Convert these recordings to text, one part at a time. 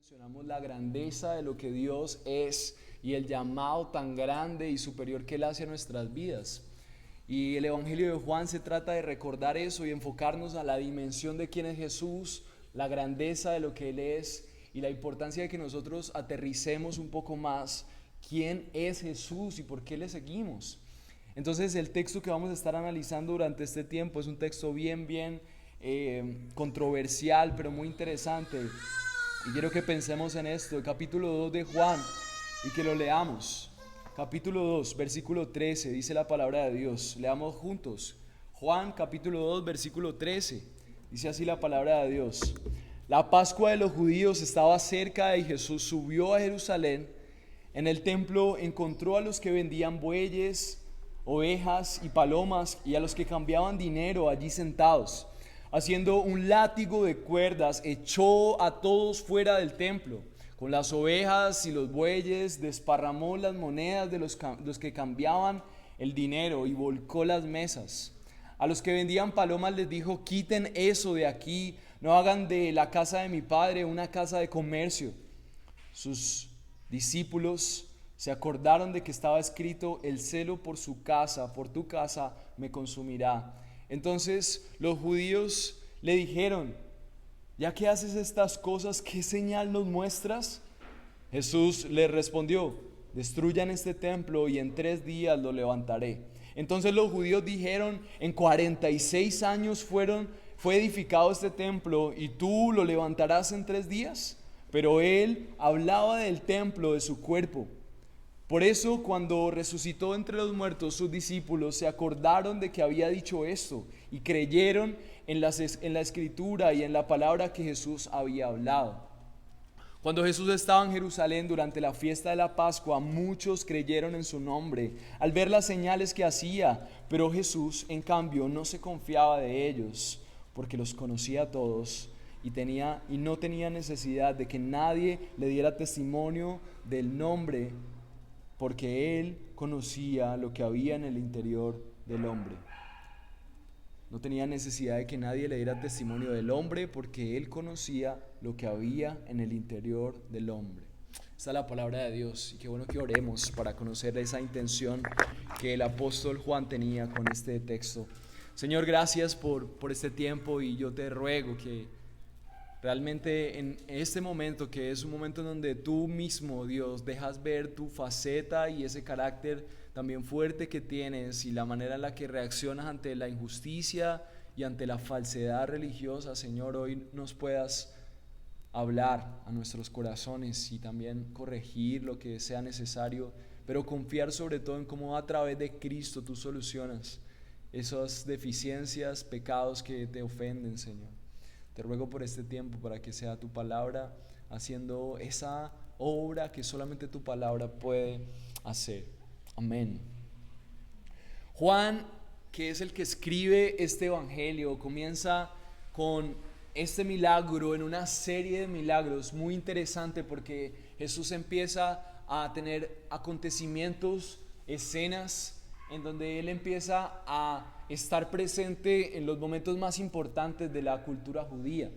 Mencionamos la grandeza de lo que Dios es y el llamado tan grande y superior que Él hace a nuestras vidas. Y el Evangelio de Juan se trata de recordar eso y enfocarnos a la dimensión de quién es Jesús, la grandeza de lo que Él es y la importancia de que nosotros aterricemos un poco más quién es Jesús y por qué le seguimos. Entonces el texto que vamos a estar analizando durante este tiempo es un texto bien controversial, pero muy interesante. Y quiero que pensemos en esto, el capítulo 2 de Juan, y que lo leamos. Capítulo 2, versículo 13, dice la palabra de Dios. Leamos juntos. Juan, capítulo 2, versículo 13. Dice así la palabra de Dios. La Pascua de los judíos estaba cerca y Jesús subió a Jerusalén. En el templo encontró a los que vendían bueyes, ovejas y palomas y a los que cambiaban dinero allí sentados. Haciendo un látigo de cuerdas, echó a todos fuera del templo. Con las ovejas y los bueyes desparramó las monedas de los que cambiaban el dinero y volcó las mesas. A los que vendían palomas les dijo: quiten eso de aquí, no hagan de la casa de mi padre una casa de comercio. Sus discípulos se acordaron de que estaba escrito: el celo por su casa, por tu casa, me consumirá. Entonces los judíos le dijeron: ya que haces estas cosas, ¿qué señal nos muestras? Jesús les respondió: destruyan este templo y en 3 días lo levantaré. Entonces los judíos dijeron: en 46 años fue edificado este templo y tú lo levantarás en 3 días. Pero él hablaba del templo de su cuerpo. Por eso, cuando resucitó entre los muertos, sus discípulos se acordaron de que había dicho esto y creyeron en la escritura y en la palabra que Jesús había hablado. Cuando Jesús estaba en Jerusalén durante la fiesta de la Pascua, muchos creyeron en su nombre al ver las señales que hacía, pero Jesús, en cambio, no se confiaba de ellos porque los conocía a todos y no tenía necesidad de que nadie le diera testimonio del nombre, porque él conocía lo que había en el interior del hombre. No tenía necesidad de que nadie le diera testimonio del hombre, porque él conocía lo que había en el interior del hombre. Esta es la palabra de Dios, y qué bueno que oremos para conocer esa intención que el apóstol Juan tenía con este texto. Señor, gracias por este tiempo, y yo te ruego que realmente en este momento, que es un momento en donde tú mismo, Dios, dejas ver tu faceta y ese carácter también fuerte que tienes y la manera en la que reaccionas ante la injusticia y ante la falsedad religiosa, Señor, hoy nos puedas hablar a nuestros corazones y también corregir lo que sea necesario, pero confiar sobre todo en cómo a través de Cristo tú solucionas esas deficiencias, pecados que te ofenden, Señor. Te ruego por este tiempo para que sea tu palabra haciendo esa obra que solamente tu palabra puede hacer. Amén. Juan, que es el que escribe este evangelio, comienza con este milagro en una serie de milagros muy interesante, porque Jesús empieza a tener acontecimientos, escenas en donde Él empieza a estar presente en los momentos más importantes de la cultura judía.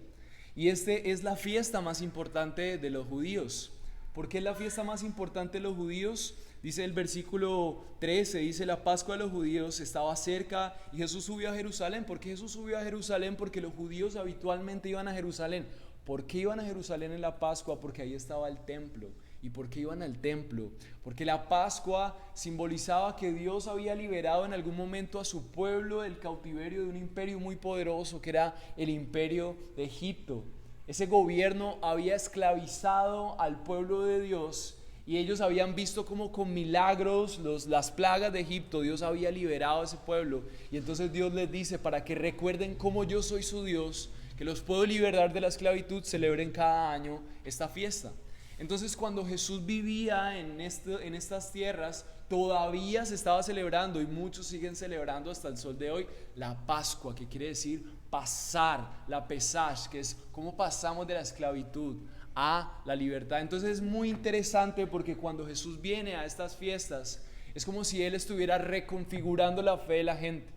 Y este es la fiesta más importante de los judíos. ¿Por qué es la fiesta más importante de los judíos? Dice el versículo 13, dice: la Pascua de los judíos estaba cerca y Jesús subió a Jerusalén. ¿Por qué Jesús subió a Jerusalén? Porque los judíos habitualmente iban a Jerusalén. ¿Por qué iban a Jerusalén en la Pascua? Porque ahí estaba el templo. ¿Y por qué iban al templo? Porque la Pascua simbolizaba que Dios había liberado en algún momento a su pueblo del cautiverio de un imperio muy poderoso, que era el imperio de Egipto. Ese gobierno había esclavizado al pueblo de Dios, y ellos habían visto cómo con milagros, las plagas de Egipto, Dios había liberado a ese pueblo. Y entonces Dios les dice: para que recuerden cómo yo soy su Dios, que los puedo liberar de la esclavitud, celebren cada año esta fiesta. Entonces, cuando Jesús vivía en estas tierras, todavía se estaba celebrando, y muchos siguen celebrando hasta el sol de hoy, la Pascua, que quiere decir pasar, la Pesach, que es cómo pasamos de la esclavitud a la libertad. Entonces es muy interesante, porque cuando Jesús viene a estas fiestas, es como si Él estuviera reconfigurando la fe de la gente.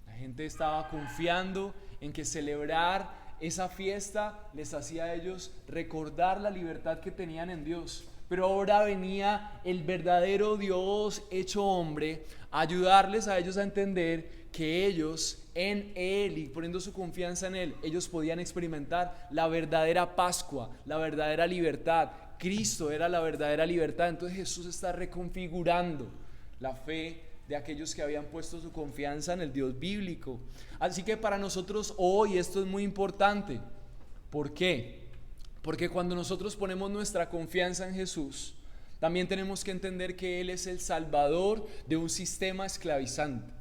La gente estaba confiando en que celebrar esa fiesta les hacía a ellos recordar la libertad que tenían en Dios. Pero ahora venía el verdadero Dios hecho hombre a ayudarles a ellos a entender que ellos en Él y poniendo su confianza en Él, ellos podían experimentar la verdadera Pascua, la verdadera libertad. Cristo era la verdadera libertad. Entonces Jesús está reconfigurando la fe de aquellos que habían puesto su confianza en el Dios bíblico. Así que para nosotros hoy esto es muy importante. ¿Por qué? Porque cuando nosotros ponemos nuestra confianza en Jesús, también tenemos que entender que Él es el salvador de un sistema esclavizante.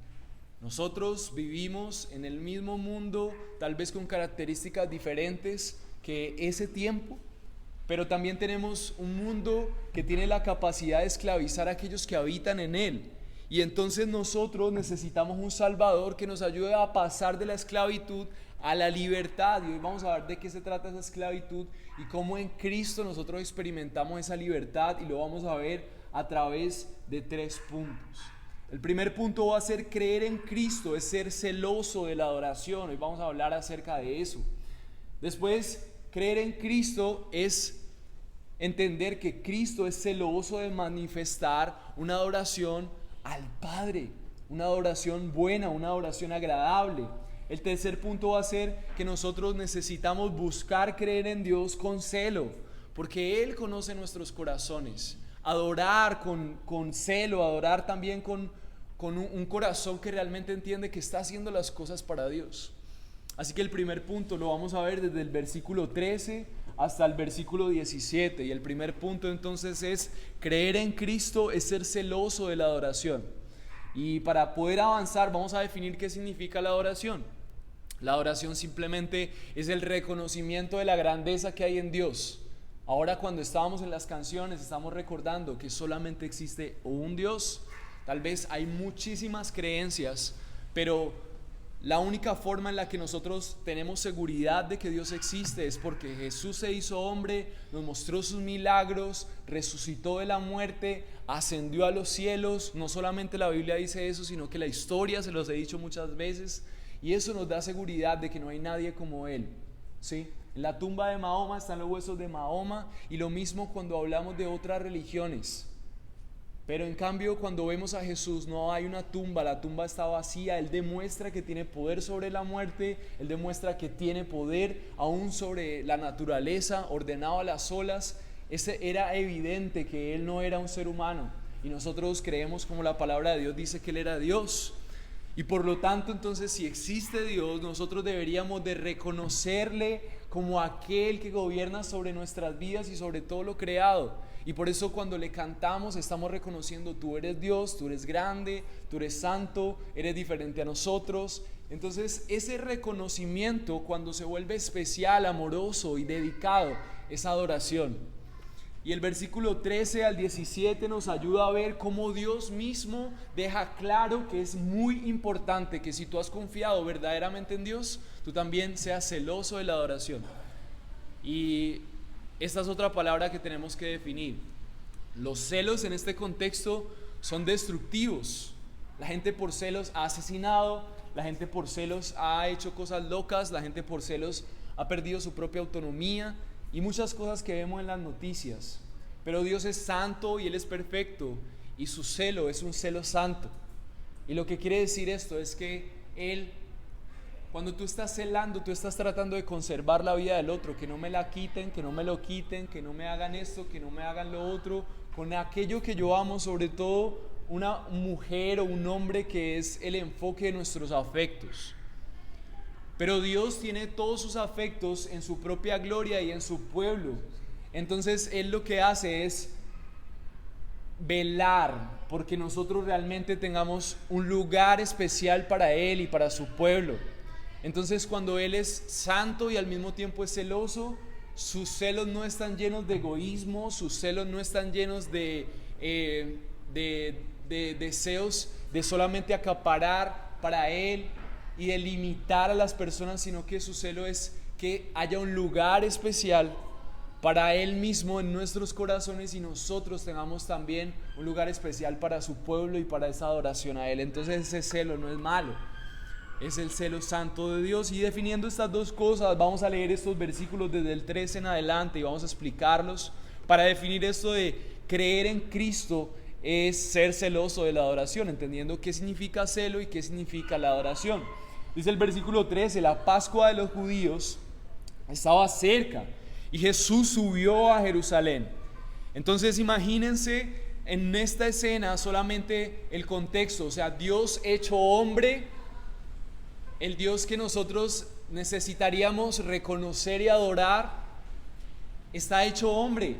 Nosotros vivimos en el mismo mundo, tal vez con características diferentes que ese tiempo, pero también tenemos un mundo que tiene la capacidad de esclavizar a aquellos que habitan en él. Y entonces nosotros necesitamos un Salvador que nos ayude a pasar de la esclavitud a la libertad. Y hoy vamos a ver de qué se trata esa esclavitud y cómo en Cristo nosotros experimentamos esa libertad, y lo vamos a ver a través de 3 puntos. El primer punto va a ser creer en Cristo, es ser celoso de la adoración. Hoy vamos a hablar acerca de eso. Después, creer en Cristo es entender que Cristo es celoso de manifestar una adoración al Padre, una adoración buena, una adoración agradable. El tercer punto va a ser que nosotros necesitamos buscar creer en Dios con celo, porque Él conoce nuestros corazones. Adorar con celo, adorar también con un corazón que realmente entiende que está haciendo las cosas para Dios. Así que el primer punto lo vamos a ver desde el versículo 13 hasta el versículo 17. Y el primer punto entonces es: creer en Cristo es ser celoso de la adoración. Y para poder avanzar vamos a definir qué significa la adoración. La adoración simplemente es el reconocimiento de la grandeza que hay en Dios. Ahora, cuando estábamos en las canciones, estamos recordando que solamente existe un Dios. Tal vez hay muchísimas creencias, pero la única forma en la que nosotros tenemos seguridad de que Dios existe es porque Jesús se hizo hombre, nos mostró sus milagros, resucitó de la muerte, ascendió a los cielos. No solamente la Biblia dice eso, sino que la historia, se los he dicho muchas veces, y eso nos da seguridad de que no hay nadie como Él, ¿sí? En la tumba de Mahoma están los huesos de Mahoma, y lo mismo cuando hablamos de otras religiones. Pero en cambio, cuando vemos a Jesús, no hay una tumba, la tumba está vacía. Él demuestra que tiene poder sobre la muerte, Él demuestra que tiene poder aún sobre la naturaleza, ordenado a las olas. Era evidente que Él no era un ser humano, y nosotros creemos, como la palabra de Dios dice, que Él era Dios. Y por lo tanto, entonces, si existe Dios, nosotros deberíamos de reconocerle como aquel que gobierna sobre nuestras vidas y sobre todo lo creado. Y por eso cuando le cantamos estamos reconociendo: tú eres Dios, tú eres grande, tú eres santo, eres diferente a nosotros. Entonces ese reconocimiento, cuando se vuelve especial, amoroso y dedicado, es adoración. Y el versículo 13 al 17 nos ayuda a ver cómo Dios mismo deja claro que es muy importante que si tú has confiado verdaderamente en Dios, tú también seas celoso de la adoración. Y esta es otra palabra que tenemos que definir. Los celos en este contexto son destructivos. La gente por celos ha asesinado, la gente por celos ha hecho cosas locas, la gente por celos ha perdido su propia autonomía y muchas cosas que vemos en las noticias. Pero Dios es santo y Él es perfecto, y su celo es un celo santo. Y lo que quiere decir esto es que Él, cuando tú estás celando, tú estás tratando de conservar la vida del otro, que no me la quiten, que no me lo quiten, que no me hagan esto, que no me hagan lo otro, con aquello que yo amo, sobre todo una mujer o un hombre que es el enfoque de nuestros afectos. Pero Dios tiene todos sus afectos en su propia gloria y en su pueblo. Entonces Él lo que hace es velar porque nosotros realmente tengamos un lugar especial para Él y para su pueblo. Entonces, cuando Él es santo y al mismo tiempo es celoso, sus celos no están llenos de egoísmo, sus celos no están llenos de deseos de solamente acaparar para Él y de limitar a las personas, sino que su celo es que haya un lugar especial para Él mismo en nuestros corazones, y nosotros tengamos también un lugar especial para su pueblo y para esa adoración a Él. Entonces ese celo no es malo. es el celo santo de Dios. Y definiendo estas dos cosas, vamos a leer estos versículos desde el 13 en adelante y vamos a explicarlos. Para definir esto de creer en Cristo es ser celoso de la adoración, entendiendo qué significa celo y qué significa la adoración. Dice el versículo 13: la Pascua de los judíos estaba cerca y Jesús subió a Jerusalén. Entonces imagínense en esta escena solamente el contexto, o sea, Dios hecho hombre, el Dios que nosotros necesitaríamos reconocer y adorar, está hecho hombre.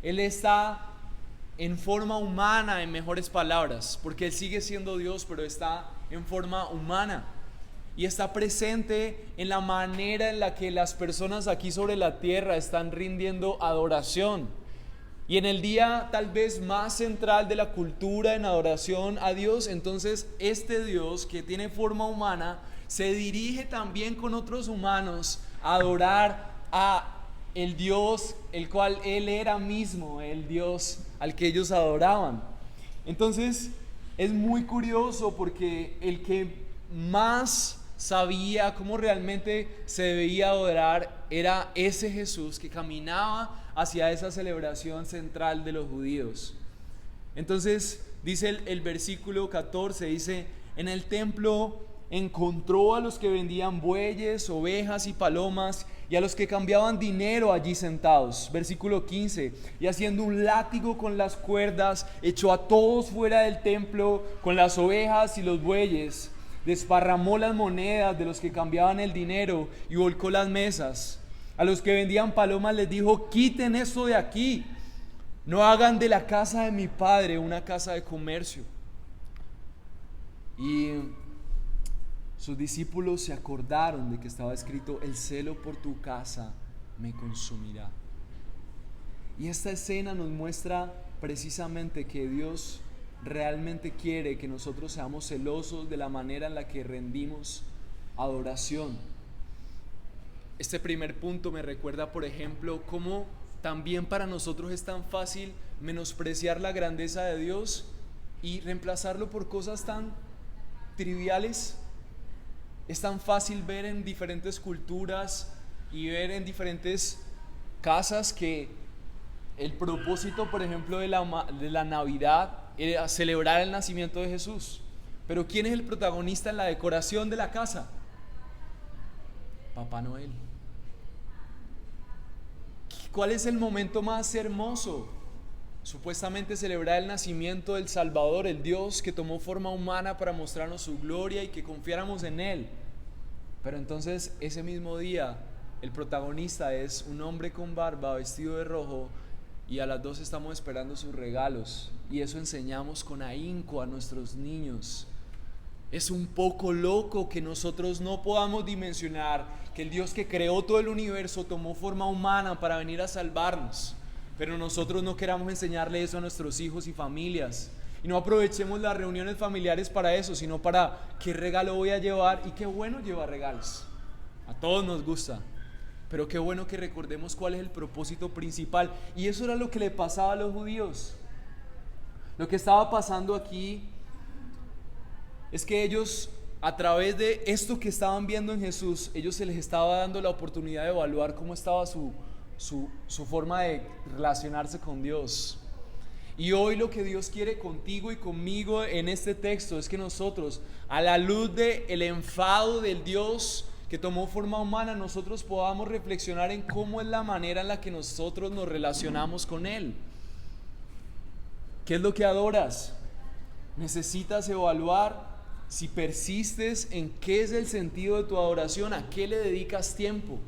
Él está en forma humana, en mejores palabras, porque Él sigue siendo Dios, pero está en forma humana. Y está presente en la manera en la que las personas aquí sobre la tierra están rindiendo adoración. Y en el día tal vez más central de la cultura en adoración a Dios, entonces este Dios que tiene forma humana se dirige también con otros humanos a adorar a el Dios el cual Él era mismo, el Dios al que ellos adoraban. Entonces es muy curioso porque el que más sabía cómo realmente se debía adorar era ese Jesús que caminaba hacia esa celebración central de los judíos. Entonces dice el versículo 14, dice: en el templo encontró a los que vendían bueyes, ovejas y palomas, y a los que cambiaban dinero allí sentados. Versículo 15: y haciendo un látigo con las cuerdas, echó a todos fuera del templo con las ovejas y los bueyes, desparramó las monedas de los que cambiaban el dinero y volcó las mesas. A los que vendían palomas les dijo: quiten esto de aquí, no hagan de la casa de mi padre una casa de comercio. Y sus discípulos se acordaron de que estaba escrito: el celo por tu casa me consumirá. Y esta escena nos muestra precisamente que Dios realmente quiere que nosotros seamos celosos de la manera en la que rendimos adoración. Este primer punto me recuerda, por ejemplo, cómo también para nosotros es tan fácil menospreciar la grandeza de Dios y reemplazarlo por cosas tan triviales. Es tan fácil ver en diferentes culturas y ver en diferentes casas que el propósito, por ejemplo, de la Navidad era celebrar el nacimiento de Jesús. Pero ¿quién es el protagonista en la decoración de la casa? Papá Noel. ¿Cuál es el momento más hermoso? Supuestamente celebrar el nacimiento del Salvador, el Dios que tomó forma humana para mostrarnos su gloria y que confiáramos en Él. Pero entonces ese mismo día el protagonista es un hombre con barba vestido de rojo y a las 2 estamos esperando sus regalos, y eso enseñamos con ahínco a nuestros niños. Es un poco loco que nosotros no podamos dimensionar que el Dios que creó todo el universo tomó forma humana para venir a salvarnos, pero nosotros no queramos enseñarle eso a nuestros hijos y familias, y no aprovechemos las reuniones familiares para eso, sino para qué regalo voy a llevar. Y qué bueno llevar regalos, a todos nos gusta, pero qué bueno que recordemos cuál es el propósito principal. Y eso era lo que le pasaba a los judíos. Lo que estaba pasando aquí es que ellos, a través de esto que estaban viendo en Jesús, ellos se les estaba dando la oportunidad de evaluar cómo estaba su forma de relacionarse con Dios. Y hoy lo que Dios quiere contigo y conmigo en este texto es que nosotros, a la luz del enfado del Dios que tomó forma humana, nosotros podamos reflexionar en cómo es la manera en la que nosotros nos relacionamos con Él. ¿Qué es lo que adoras? Necesitas evaluar si persistes en qué es el sentido de tu adoración, a qué le dedicas tiempo,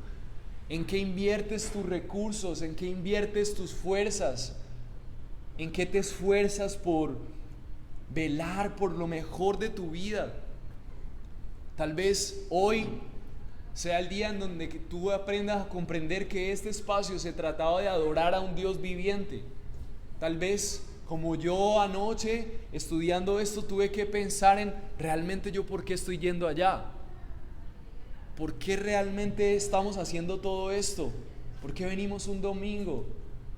en qué inviertes tus recursos, en qué inviertes tus fuerzas, en qué te esfuerzas por velar por lo mejor de tu vida. Tal vez hoy sea el día en donde tú aprendas a comprender que este espacio se trataba de adorar a un Dios viviente. Tal vez, como yo anoche estudiando esto, tuve que pensar en realmente yo por qué estoy yendo allá, por qué realmente estamos haciendo todo esto, por qué venimos un domingo,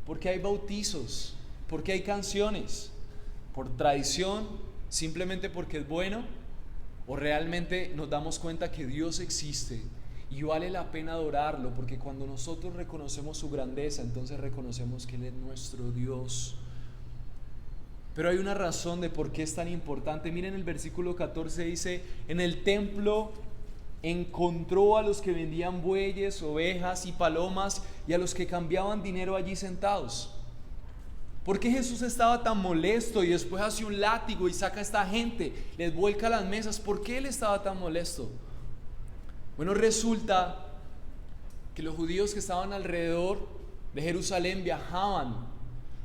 por qué hay bautizos, por qué hay canciones, por tradición, simplemente porque es bueno, ¿O realmente nos damos cuenta que Dios existe y vale la pena adorarlo? Porque cuando nosotros reconocemos su grandeza, entonces reconocemos que Él es nuestro Dios. Pero hay una razón de por qué es tan importante. Miren el versículo 14, dice: en el templo encontró a los que vendían bueyes, ovejas y palomas, y a los que cambiaban dinero allí sentados. ¿Por qué Jesús estaba tan molesto y después hace un látigo y saca a esta gente, les vuelca las mesas? ¿Por qué Él estaba tan molesto? Bueno, resulta que los judíos que estaban alrededor de Jerusalén viajaban,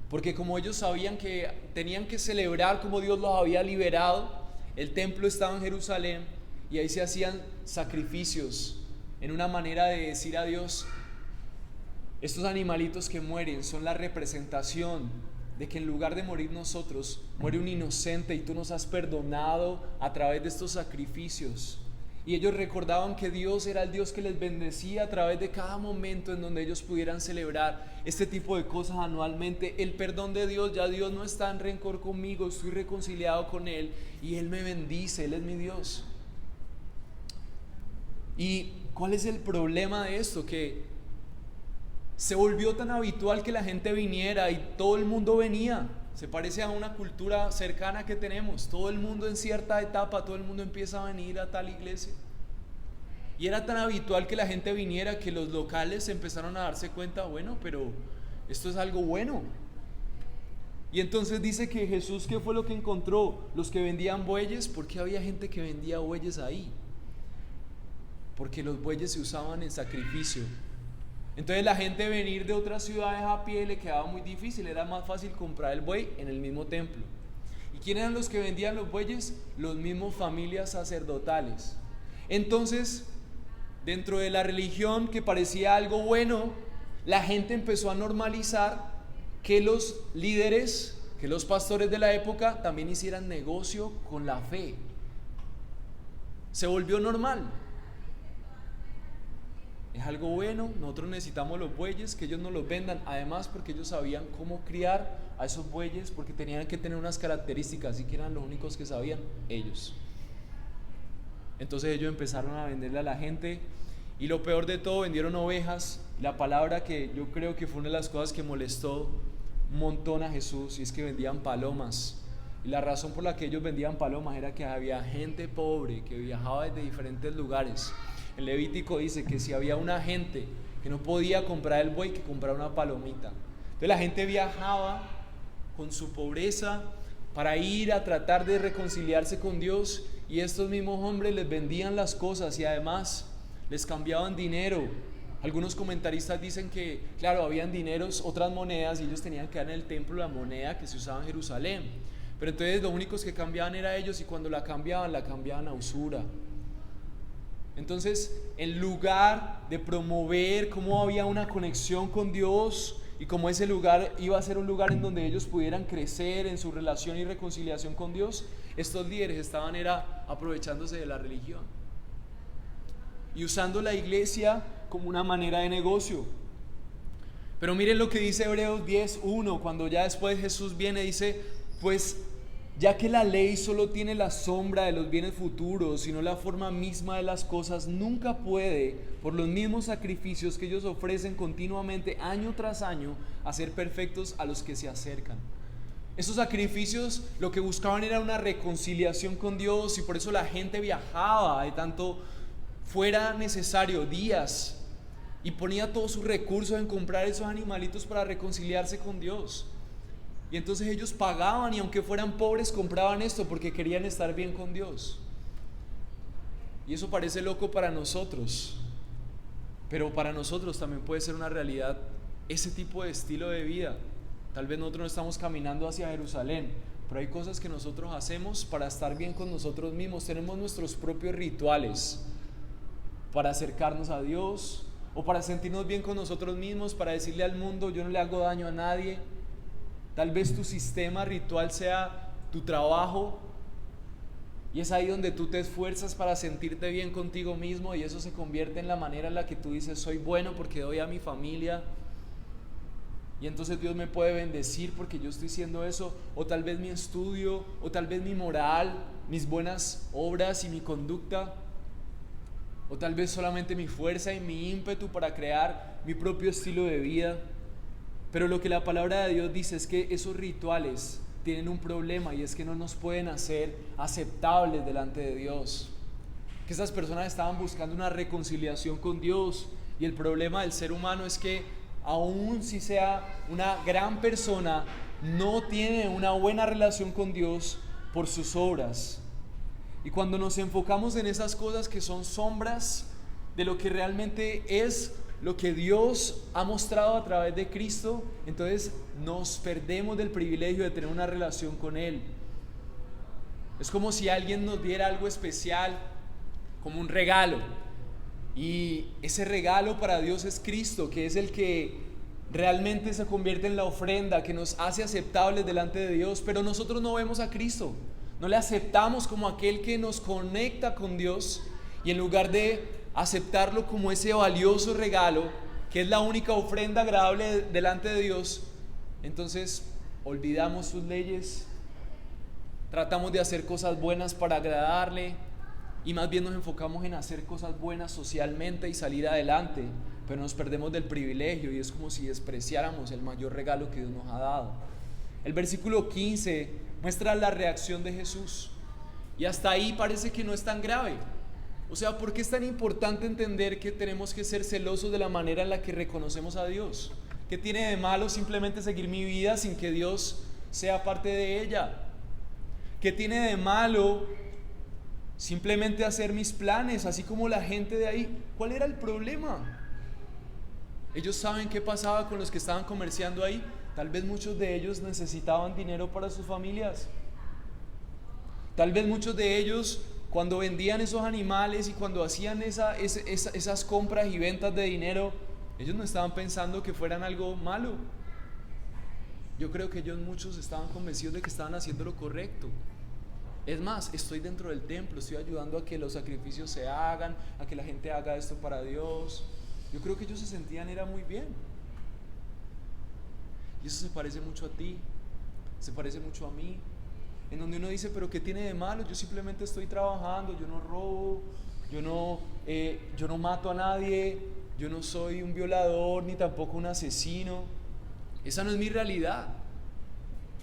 porque como ellos sabían que tenían que celebrar como Dios los había liberado, el templo estaba en Jerusalén y ahí se hacían sacrificios en una manera de decir a Dios: estos animalitos que mueren son la representación de que en lugar de morir nosotros, muere un inocente y tú nos has perdonado a través de estos sacrificios. Y ellos recordaban que Dios era el Dios que les bendecía a través de cada momento en donde ellos pudieran celebrar este tipo de cosas anualmente. El perdón de Dios, ya Dios no está en rencor conmigo, estoy reconciliado con Él y Él me bendice, Él es mi Dios. ¿Y cuál es el problema de esto? Que se volvió tan habitual que la gente viniera y todo el mundo venía. Se parece a una cultura cercana que tenemos. Todo el mundo en cierta etapa, todo el mundo empieza a venir a tal iglesia. Y era tan habitual que la gente viniera que los locales empezaron a darse cuenta: bueno, pero esto es algo bueno. Y entonces dice que Jesús, ¿qué fue lo que encontró? Los que vendían bueyes. ¿Por qué había gente que vendía bueyes ahí? Porque los bueyes se usaban en sacrificio. Entonces la gente venir de otras ciudades a pie le quedaba muy difícil, era más fácil comprar el buey en el mismo templo. ¿Y quién eran los que vendían los bueyes? Los mismos familias sacerdotales. Entonces, dentro de la religión que parecía algo bueno, la gente empezó a normalizar que los líderes, que los pastores de la época también hicieran negocio con la fe. Se volvió normal. Es algo bueno, nosotros necesitamos los bueyes, que ellos nos los vendan. Además, porque ellos sabían cómo criar a esos bueyes, porque tenían que tener unas características, así que eran los únicos que sabían ellos. Entonces ellos empezaron a venderle a la gente, y lo peor de todo, vendieron ovejas. La palabra que yo creo que fue una de las cosas que molestó un montón a Jesús, y es que vendían palomas. Y la razón por la que ellos vendían palomas era que había gente pobre que viajaba desde diferentes lugares. El Levítico dice que si había una gente que no podía comprar el buey, que comprara una palomita. Entonces la gente viajaba con su pobreza para ir a tratar de reconciliarse con Dios, y estos mismos hombres les vendían las cosas y además les cambiaban dinero. Algunos comentaristas dicen que, claro, habían dineros, otras monedas, y ellos tenían que dar en el templo la moneda que se usaba en Jerusalén. Pero entonces los únicos que cambiaban eran ellos, y cuando la cambiaban a usura. Entonces, en lugar de promover cómo había una conexión con Dios y cómo ese lugar iba a ser un lugar en donde ellos pudieran crecer en su relación y reconciliación con Dios, estos líderes estaban aprovechándose de la religión y usando la iglesia como una manera de negocio. Pero miren lo que dice Hebreos 10:1, cuando ya después Jesús viene, dice: pues ya que la ley solo tiene la sombra de los bienes futuros y no la forma misma de las cosas, nunca puede, por los mismos sacrificios que ellos ofrecen continuamente año tras año, hacer perfectos a los que se acercan. Esos sacrificios lo que buscaban era una reconciliación con Dios, y por eso la gente viajaba de tanto fuera necesario, días, y ponía todos sus recursos en comprar esos animalitos para reconciliarse con Dios. Y entonces ellos pagaban, y aunque fueran pobres compraban esto porque querían estar bien con Dios. Y eso parece loco para nosotros, pero para nosotros también puede ser una realidad ese tipo de estilo de vida. Tal vez nosotros no estamos caminando hacia Jerusalén, pero hay cosas que nosotros hacemos para estar bien con nosotros mismos. Tenemos nuestros propios rituales para acercarnos a Dios, o para sentirnos bien con nosotros mismos, para decirle al mundo: yo no le hago daño a nadie. Tal vez tu sistema ritual sea tu trabajo, y es ahí donde tú te esfuerzas para sentirte bien contigo mismo, y eso se convierte en la manera en la que tú dices: soy bueno porque doy a mi familia. Y entonces Dios me puede bendecir porque yo estoy haciendo eso, o tal vez mi estudio, o tal vez mi moral, mis buenas obras y mi conducta, o tal vez solamente mi fuerza y mi ímpetu para crear mi propio estilo de vida. Pero lo que la palabra de Dios dice es que esos rituales tienen un problema, y es que no nos pueden hacer aceptables delante de Dios. Que esas personas estaban buscando una reconciliación con Dios, y el problema del ser humano es que aun si sea una gran persona, no tiene una buena relación con Dios por sus obras. Y cuando nos enfocamos en esas cosas que son sombras de lo que realmente es lo que Dios ha mostrado a través de Cristo, entonces nos perdemos del privilegio de tener una relación con Él. Es como si alguien nos diera algo especial, como un regalo, y ese regalo para Dios es Cristo, que es el que realmente se convierte en la ofrenda que nos hace aceptables delante de Dios. Pero nosotros no vemos a Cristo, no le aceptamos como aquel que nos conecta con Dios, y en lugar de aceptarlo como ese valioso regalo, que es la única ofrenda agradable delante de Dios, entonces olvidamos sus leyes, tratamos de hacer cosas buenas para agradarle, y más bien nos enfocamos en hacer cosas buenas socialmente y salir adelante, pero nos perdemos del privilegio, y es como si despreciáramos el mayor regalo que Dios nos ha dado. El versículo 15 muestra la reacción de Jesús, y hasta ahí parece que no es tan grave. O sea, ¿por qué es tan importante entender que tenemos que ser celosos de la manera en la que reconocemos a Dios? ¿Qué tiene de malo simplemente seguir mi vida sin que Dios sea parte de ella? ¿Qué tiene de malo simplemente hacer mis planes, así como la gente de ahí? ¿Cuál era el problema? Ellos saben qué pasaba con los que estaban comerciando ahí. Tal vez muchos de ellos necesitaban dinero para sus familias. Tal vez muchos de ellos, cuando vendían esos animales y cuando hacían esas compras y ventas de dinero, ellos no estaban pensando que fueran algo malo. Yo creo que ellos muchos estaban convencidos de que estaban haciendo lo correcto. Es más, estoy dentro del templo, estoy ayudando a que los sacrificios se hagan, a que la gente haga esto para Dios. Yo creo que ellos se sentían era muy bien. Y eso se parece mucho a ti, se parece mucho a mí, en donde uno dice, pero ¿qué tiene de malo? Yo simplemente estoy trabajando, yo no robo, yo no mato a nadie, yo no soy un violador ni tampoco un asesino. Esa no es mi realidad.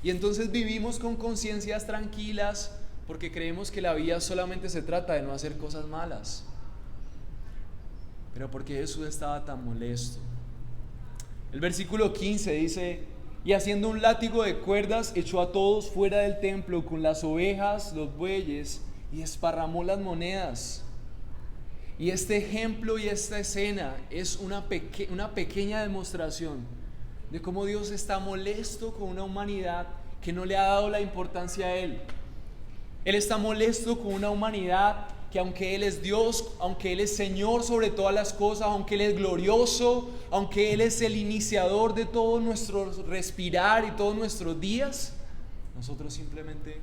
Y entonces vivimos con conciencias tranquilas porque creemos que la vida solamente se trata de no hacer cosas malas. Pero ¿por qué Jesús estaba tan molesto? El versículo 15 dice: y haciendo un látigo de cuerdas, echó a todos fuera del templo con las ovejas, los bueyes, y desparramó las monedas. Y este ejemplo y esta escena es una pequeña demostración de cómo Dios está molesto con una humanidad que no le ha dado la importancia a Él. Él está molesto con una humanidad que, aunque Él es Dios, aunque Él es Señor sobre todas las cosas, aunque Él es glorioso, aunque Él es el iniciador de todo nuestro respirar y todos nuestros días, nosotros simplemente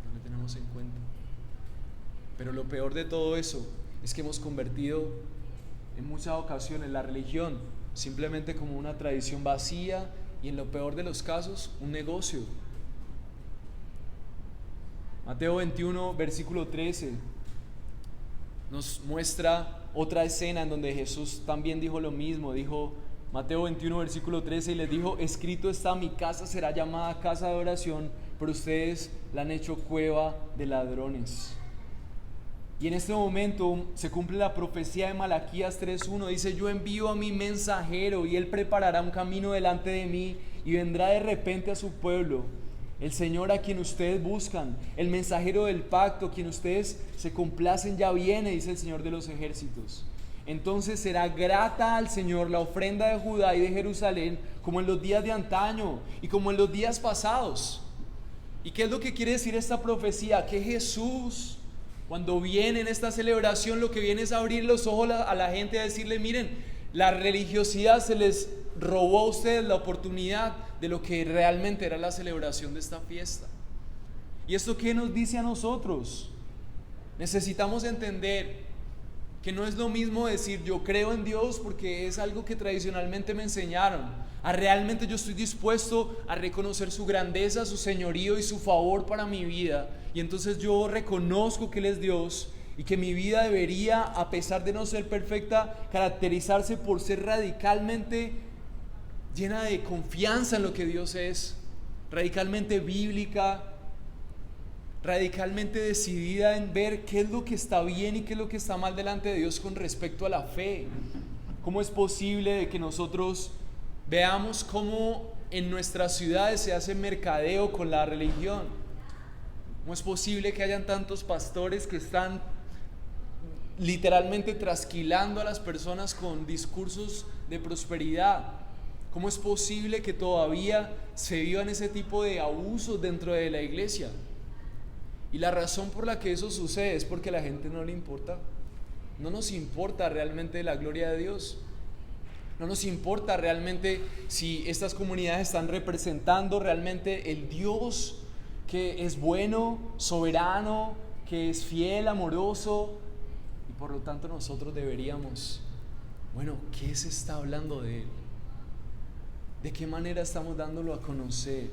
no le tenemos en cuenta. Pero lo peor de todo eso es que hemos convertido en muchas ocasiones la religión simplemente como una tradición vacía, y en lo peor de los casos, un negocio. Mateo 21, versículo 13 nos muestra otra escena en donde Jesús también dijo lo mismo. Dijo, Mateo 21, versículo 13, y les dijo: escrito está, mi casa será llamada casa de oración, pero ustedes la han hecho cueva de ladrones. Y en este momento se cumple la profecía de Malaquías 3:1. Dice: yo envío a mi mensajero, y él preparará un camino delante de mí, y vendrá de repente a su pueblo. El Señor a quien ustedes buscan, el mensajero del pacto, quien ustedes se complacen, ya viene, dice el Señor de los ejércitos. Entonces será grata al Señor la ofrenda de Judá y de Jerusalén, como en los días de antaño y como en los días pasados. ¿Y qué es lo que quiere decir esta profecía? Que Jesús, cuando viene en esta celebración, lo que viene es abrir los ojos a la gente, a decirle: miren, la religiosidad se les robó a ustedes la oportunidad de lo que realmente era la celebración de esta fiesta. ¿Y esto qué nos dice a nosotros? Necesitamos entender Que no es lo mismo decir yo creo en Dios porque es algo que tradicionalmente me enseñaron, a realmente yo estoy dispuesto a reconocer su grandeza, su señorío y su favor para mi vida. Y entonces yo reconozco que Él es Dios y que mi vida debería, a pesar de no ser perfecta, caracterizarse por ser radicalmente llena de confianza en lo que Dios es, radicalmente bíblica, radicalmente decidida en ver qué es lo que está bien y qué es lo que está mal delante de Dios con respecto a la fe. ¿Cómo es posible de que nosotros veamos cómo en nuestras ciudades se hace mercadeo con la religión? ¿Cómo es posible que hayan tantos pastores que están literalmente trasquilando a las personas con discursos de prosperidad? ¿Cómo es posible que todavía se vivan ese tipo de abusos dentro de la iglesia? Y la razón por la que eso sucede es porque a la gente no le importa. No nos importa realmente la gloria de Dios. No nos importa realmente si estas comunidades están representando realmente el Dios que es bueno, soberano, que es fiel, amoroso. Y por lo tanto nosotros deberíamos, ¿qué se está hablando de Él? ¿De qué manera estamos dándolo a conocer?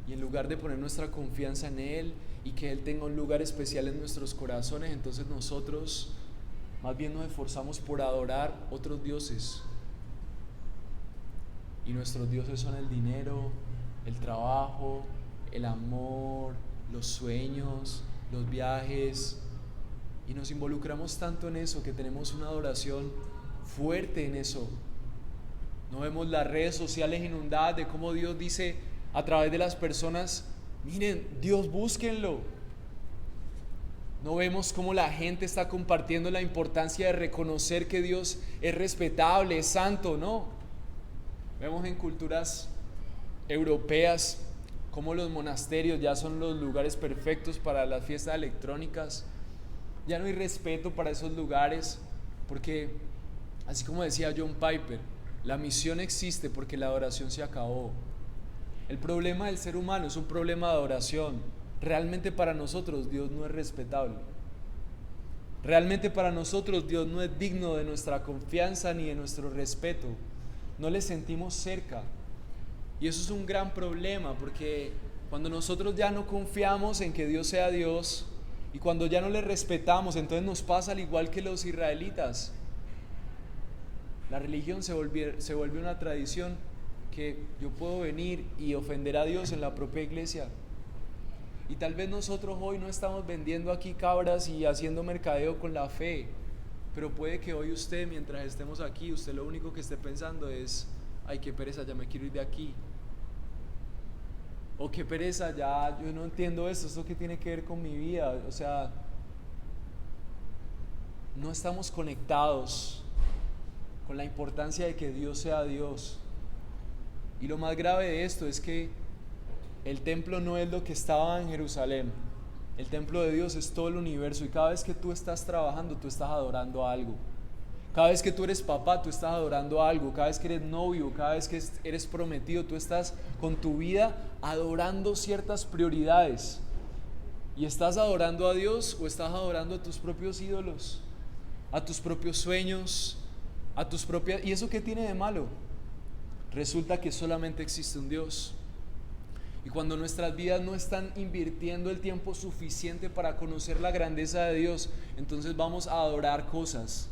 Y en lugar de poner nuestra confianza en Él y que Él tenga un lugar especial en nuestros corazones, entonces nosotros más bien nos esforzamos por adorar otros dioses. Y nuestros dioses son el dinero, el trabajo, el amor, los sueños, los viajes. Y nos involucramos tanto en eso que tenemos una adoración fuerte en eso. No vemos las redes sociales inundadas de cómo Dios dice a través de las personas, miren, Dios, búsquenlo. No vemos cómo la gente está compartiendo la importancia de reconocer que Dios es respetable, es santo, no. Vemos en culturas europeas cómo los monasterios ya son los lugares perfectos para las fiestas electrónicas. Ya no hay respeto para esos lugares, porque así como decía John Piper, la misión existe porque la adoración se acabó. El problema del ser humano es un problema de adoración. Realmente para nosotros Dios no es respetable. Realmente para nosotros Dios no es digno de nuestra confianza ni de nuestro respeto. No le sentimos cerca. Y eso es un gran problema, porque cuando nosotros ya no confiamos en que Dios sea Dios y cuando ya no le respetamos, entonces nos pasa al igual que los israelitas. La religión se vuelve una tradición que yo puedo venir y ofender a Dios en la propia iglesia. Y tal vez nosotros hoy no estamos vendiendo aquí cabras y haciendo mercadeo con la fe, pero puede que hoy usted, mientras estemos aquí, usted lo único que esté pensando es, ay, qué pereza, ya me quiero ir de aquí. O qué pereza, ya yo no entiendo esto qué tiene que ver con mi vida. O sea, no estamos conectados con la importancia de que Dios sea Dios. Y lo más grave de esto es que el templo no es lo que estaba en Jerusalén. El templo de Dios es todo el universo, y cada vez que tú estás trabajando, tú estás adorando a algo. Cada vez que tú eres papá, tú estás adorando a algo. Cada vez que eres novio, cada vez que eres prometido, tú estás con tu vida adorando ciertas prioridades. ¿Y estás adorando a Dios o estás adorando a tus propios ídolos, a tus propios sueños, a tus propias... ¿Y eso qué tiene de malo? Resulta que solamente existe un Dios. Y cuando nuestras vidas no están invirtiendo el tiempo suficiente para conocer la grandeza de Dios, entonces vamos a adorar cosas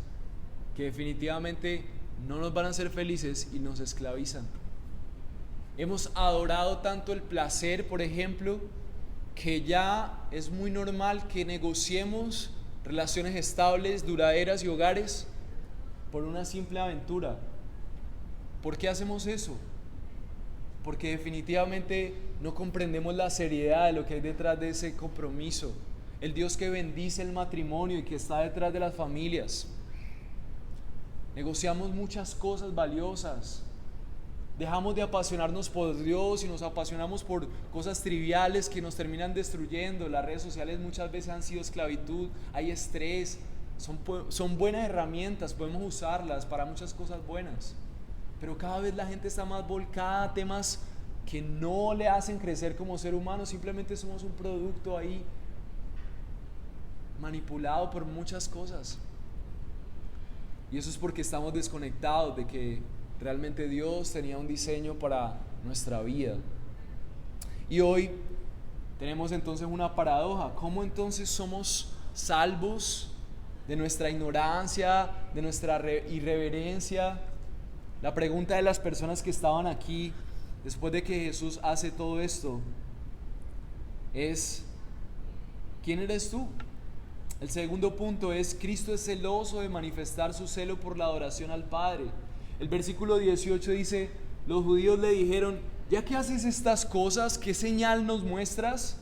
que definitivamente no nos van a hacer felices y nos esclavizan. Hemos adorado tanto el placer, por ejemplo, que ya es muy normal que negociemos relaciones estables, duraderas y hogares por una simple aventura. ¿Por qué hacemos eso? Porque definitivamente no comprendemos la seriedad de lo que hay detrás de ese compromiso. El Dios que bendice el matrimonio y que está detrás de las familias. Negociamos muchas cosas valiosas. Dejamos de apasionarnos por Dios y nos apasionamos por cosas triviales que nos terminan destruyendo. Las redes sociales muchas veces han sido esclavitud, hay estrés. Son buenas herramientas, podemos usarlas para muchas cosas buenas. Pero cada vez la gente está más volcada a temas que no le hacen crecer como ser humano. Simplemente somos un producto ahí manipulado por muchas cosas. Y eso es porque estamos desconectados de que realmente Dios tenía un diseño para nuestra vida. Y hoy tenemos entonces una paradoja. ¿Cómo entonces somos salvos de nuestra ignorancia, de nuestra irreverencia? La pregunta de las personas que estaban aquí después de que Jesús hace todo esto es: ¿quién eres tú? El segundo punto es: Cristo es celoso de manifestar su celo por la adoración al Padre. El versículo 18 dice: los judíos le dijeron, ya que haces estas cosas, ¿qué señal nos muestras?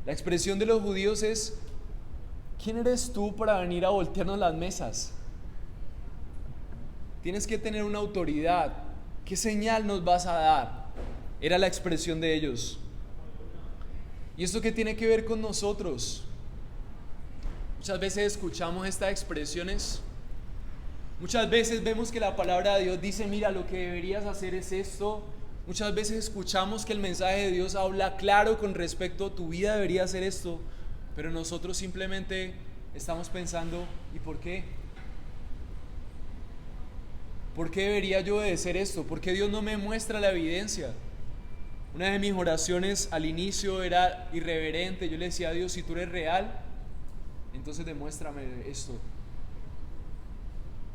La expresión de los judíos es: ¿quién eres tú para venir a voltearnos las mesas? Tienes que tener una autoridad. ¿Qué señal nos vas a dar? Era la expresión de ellos. ¿Y esto qué tiene que ver con nosotros? Muchas veces escuchamos estas expresiones. Muchas veces vemos que la palabra de Dios dice: mira, lo que deberías hacer es esto. Muchas veces escuchamos que el mensaje de Dios habla claro con respecto a tu vida debería hacer esto. Pero nosotros simplemente estamos pensando: ¿y por qué? ¿Por qué debería yo obedecer esto? ¿Por qué Dios no me muestra la evidencia? Una de mis oraciones al inicio era irreverente. Yo le decía a Dios: si tú eres real, entonces demuéstrame esto.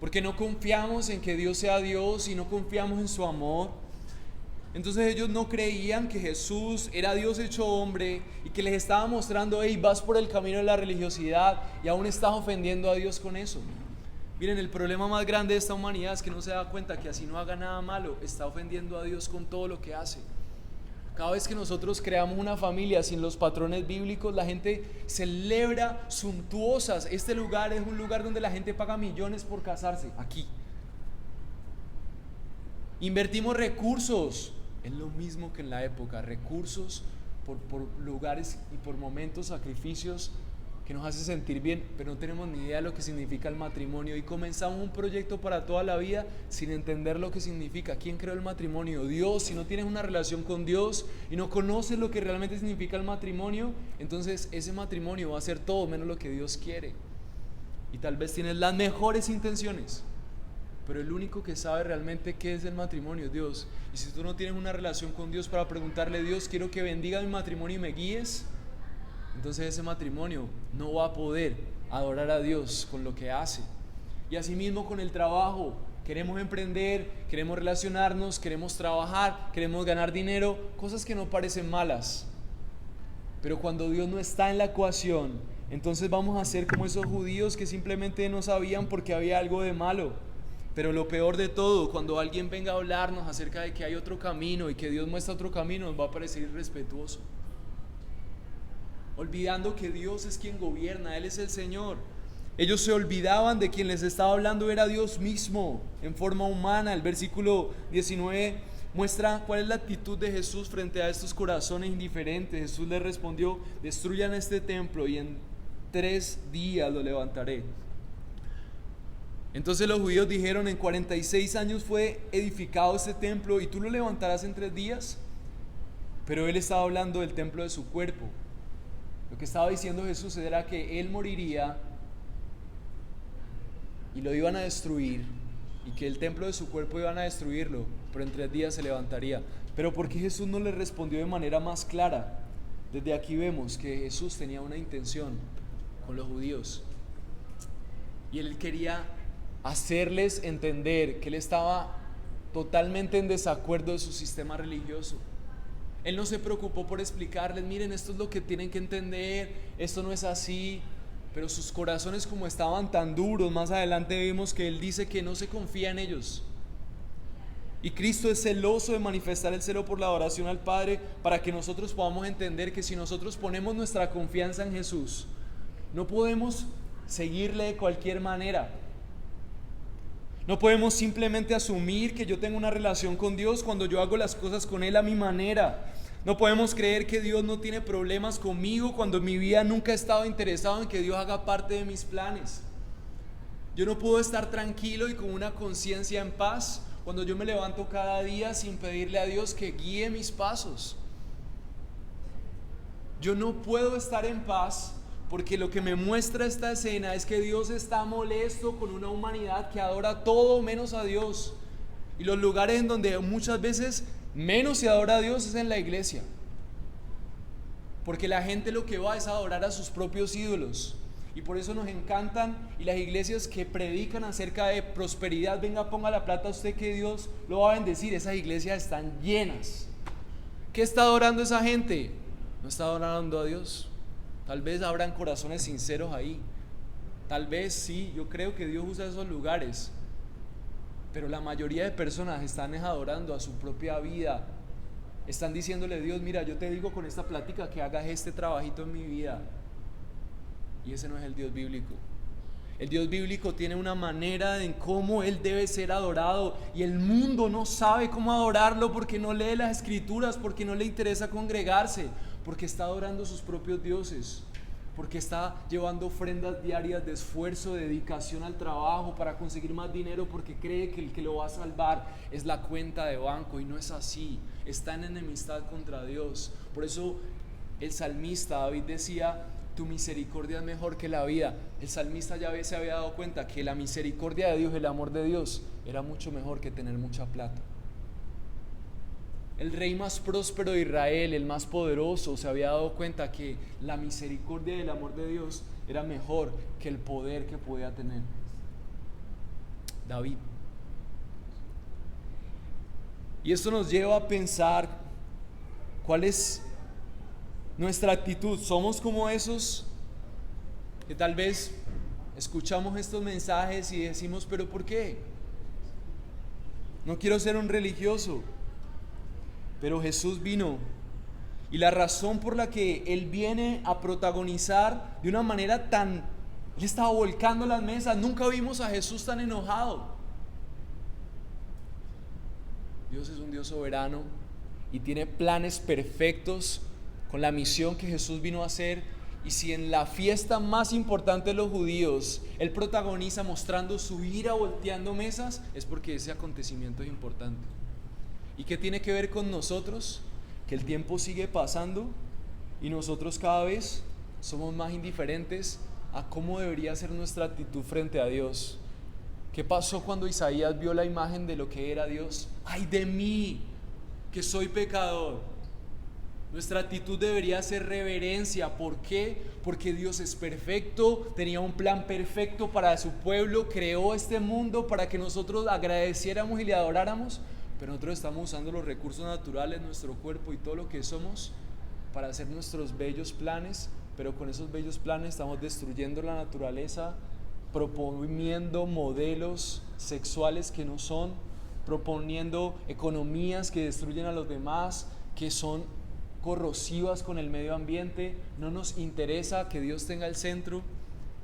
Porque no confiamos en que Dios sea Dios y no confiamos en su amor. Entonces ellos no creían que Jesús era Dios hecho hombre y que les estaba mostrando: hey, vas por el camino de la religiosidad y aún estás ofendiendo a Dios con eso. Miren, el problema más grande de esta humanidad es que no se da cuenta que así no haga nada malo, está ofendiendo a Dios con todo lo que hace. Cada vez que nosotros creamos una familia sin los patrones bíblicos, la gente celebra suntuosas. Este lugar es un lugar donde la gente paga millones por casarse, aquí. Invertimos recursos, es lo mismo que en la época, recursos por lugares y por momentos, sacrificios que nos hace sentir bien, pero no tenemos ni idea de lo que significa el matrimonio y comenzamos un proyecto para toda la vida sin entender lo que significa. ¿Quién creó el matrimonio? Dios. Si no tienes una relación con Dios y no conoces lo que realmente significa el matrimonio, entonces ese matrimonio va a ser todo menos lo que Dios quiere. Y tal vez tienes las mejores intenciones, pero el único que sabe realmente qué es el matrimonio es Dios. Y si tú no tienes una relación con Dios para preguntarle: Dios, quiero que bendiga mi matrimonio y me guíes, entonces ese matrimonio no va a poder adorar a Dios con lo que hace. Y asimismo con el trabajo. Queremos emprender, queremos relacionarnos, queremos trabajar, queremos ganar dinero, cosas que no parecen malas. Pero cuando Dios no está en la ecuación, entonces vamos a ser como esos judíos que simplemente no sabían porque había algo de malo. Pero lo peor de todo, cuando alguien venga a hablarnos acerca de que hay otro camino y que Dios muestra otro camino, nos va a parecer irrespetuoso. Olvidando que Dios es quien gobierna, Él es el Señor. Ellos se olvidaban de quien les estaba hablando era Dios mismo, en forma humana. El versículo 19 muestra cuál es la actitud de Jesús frente a estos corazones indiferentes. Jesús les respondió: destruyan este templo y en 3 días lo levantaré. Entonces los judíos dijeron: en 46 años fue edificado este templo y tú lo levantarás en 3 días. Pero Él estaba hablando del templo de su cuerpo. Lo que estaba diciendo Jesús era que Él moriría y lo iban a destruir, y que el templo de su cuerpo iban a destruirlo, pero en 3 días se levantaría. Pero ¿por qué Jesús no le respondió de manera más clara? Desde aquí vemos que Jesús tenía una intención con los judíos y Él quería hacerles entender que Él estaba totalmente en desacuerdo de su sistema religioso. Él no se preocupó por explicarles: miren, esto es lo que tienen que entender, esto no es así. Pero sus corazones, como estaban tan duros, más adelante vemos que Él dice que no se confía en ellos. Y Cristo es celoso de manifestar el celo por la adoración al Padre, para que nosotros podamos entender que si nosotros ponemos nuestra confianza en Jesús, no podemos seguirle de cualquier manera. No podemos simplemente asumir que yo tengo una relación con Dios cuando yo hago las cosas con Él a mi manera. No podemos creer que Dios no tiene problemas conmigo cuando en mi vida nunca he estado interesado en que Dios haga parte de mis planes. Yo no puedo estar tranquilo y con una conciencia en paz cuando yo me levanto cada día sin pedirle a Dios que guíe mis pasos. Yo no puedo estar en paz Porque lo que me muestra esta escena es que Dios está molesto con una humanidad que adora todo menos a Dios. Y los lugares en donde muchas veces menos se adora a Dios es en la iglesia. Porque la gente lo que va es a adorar a sus propios ídolos. Y por eso nos encantan, y las iglesias que predican acerca de prosperidad, venga, ponga la plata a usted que Dios lo va a bendecir, esas iglesias están llenas. ¿Qué está adorando esa gente? No está adorando a Dios. Tal vez habrán corazones sinceros ahí. Tal vez sí, yo creo que Dios usa esos lugares. Pero la mayoría de personas están adorando a su propia vida. Están diciéndole a Dios, mira, yo te digo con esta plática que hagas este trabajito en mi vida. Y ese no es el Dios bíblico. El Dios bíblico tiene una manera en cómo Él debe ser adorado. Y el mundo no sabe cómo adorarlo porque no lee las escrituras, porque no le interesa congregarse, porque está adorando sus propios dioses, porque está llevando ofrendas diarias de esfuerzo, de dedicación al trabajo para conseguir más dinero, porque cree que el que lo va a salvar es la cuenta de banco, y no es así. Está en enemistad contra Dios. Por eso el salmista David decía, tu misericordia es mejor que la vida. El salmista ya se había dado cuenta que la misericordia de Dios, el amor de Dios, era mucho mejor que tener mucha plata. El rey más próspero de Israel, el más poderoso, se había dado cuenta que la misericordia y el amor de Dios era mejor que el poder que podía tener David. Y esto nos lleva a pensar cuál es nuestra actitud. Somos como esos que tal vez escuchamos estos mensajes y decimos, pero ¿por qué? No quiero ser un religioso. Pero Jesús vino, y la razón por la que Él viene a protagonizar de una manera tan... Él estaba volcando las mesas. Nunca vimos a Jesús tan enojado. Dios es un Dios soberano y tiene planes perfectos con la misión que Jesús vino a hacer. Y si en la fiesta más importante de los judíos Él protagoniza mostrando su ira volteando mesas, es porque ese acontecimiento es importante. ¿Y qué tiene que ver con nosotros? Que el tiempo sigue pasando y nosotros cada vez somos más indiferentes a cómo debería ser nuestra actitud frente a Dios. ¿Qué pasó cuando Isaías vio la imagen de lo que era Dios? ¡Ay de mí, que soy pecador! Nuestra actitud debería ser reverencia. ¿Por qué? Porque Dios es perfecto, tenía un plan perfecto para su pueblo, creó este mundo para que nosotros agradeciéramos y le adoráramos. Pero nosotros estamos usando los recursos naturales, nuestro cuerpo y todo lo que somos para hacer nuestros bellos planes, pero con esos bellos planes estamos destruyendo la naturaleza, proponiendo modelos sexuales que no son, proponiendo economías que destruyen a los demás, que son corrosivas con el medio ambiente. No nos interesa que Dios tenga el centro.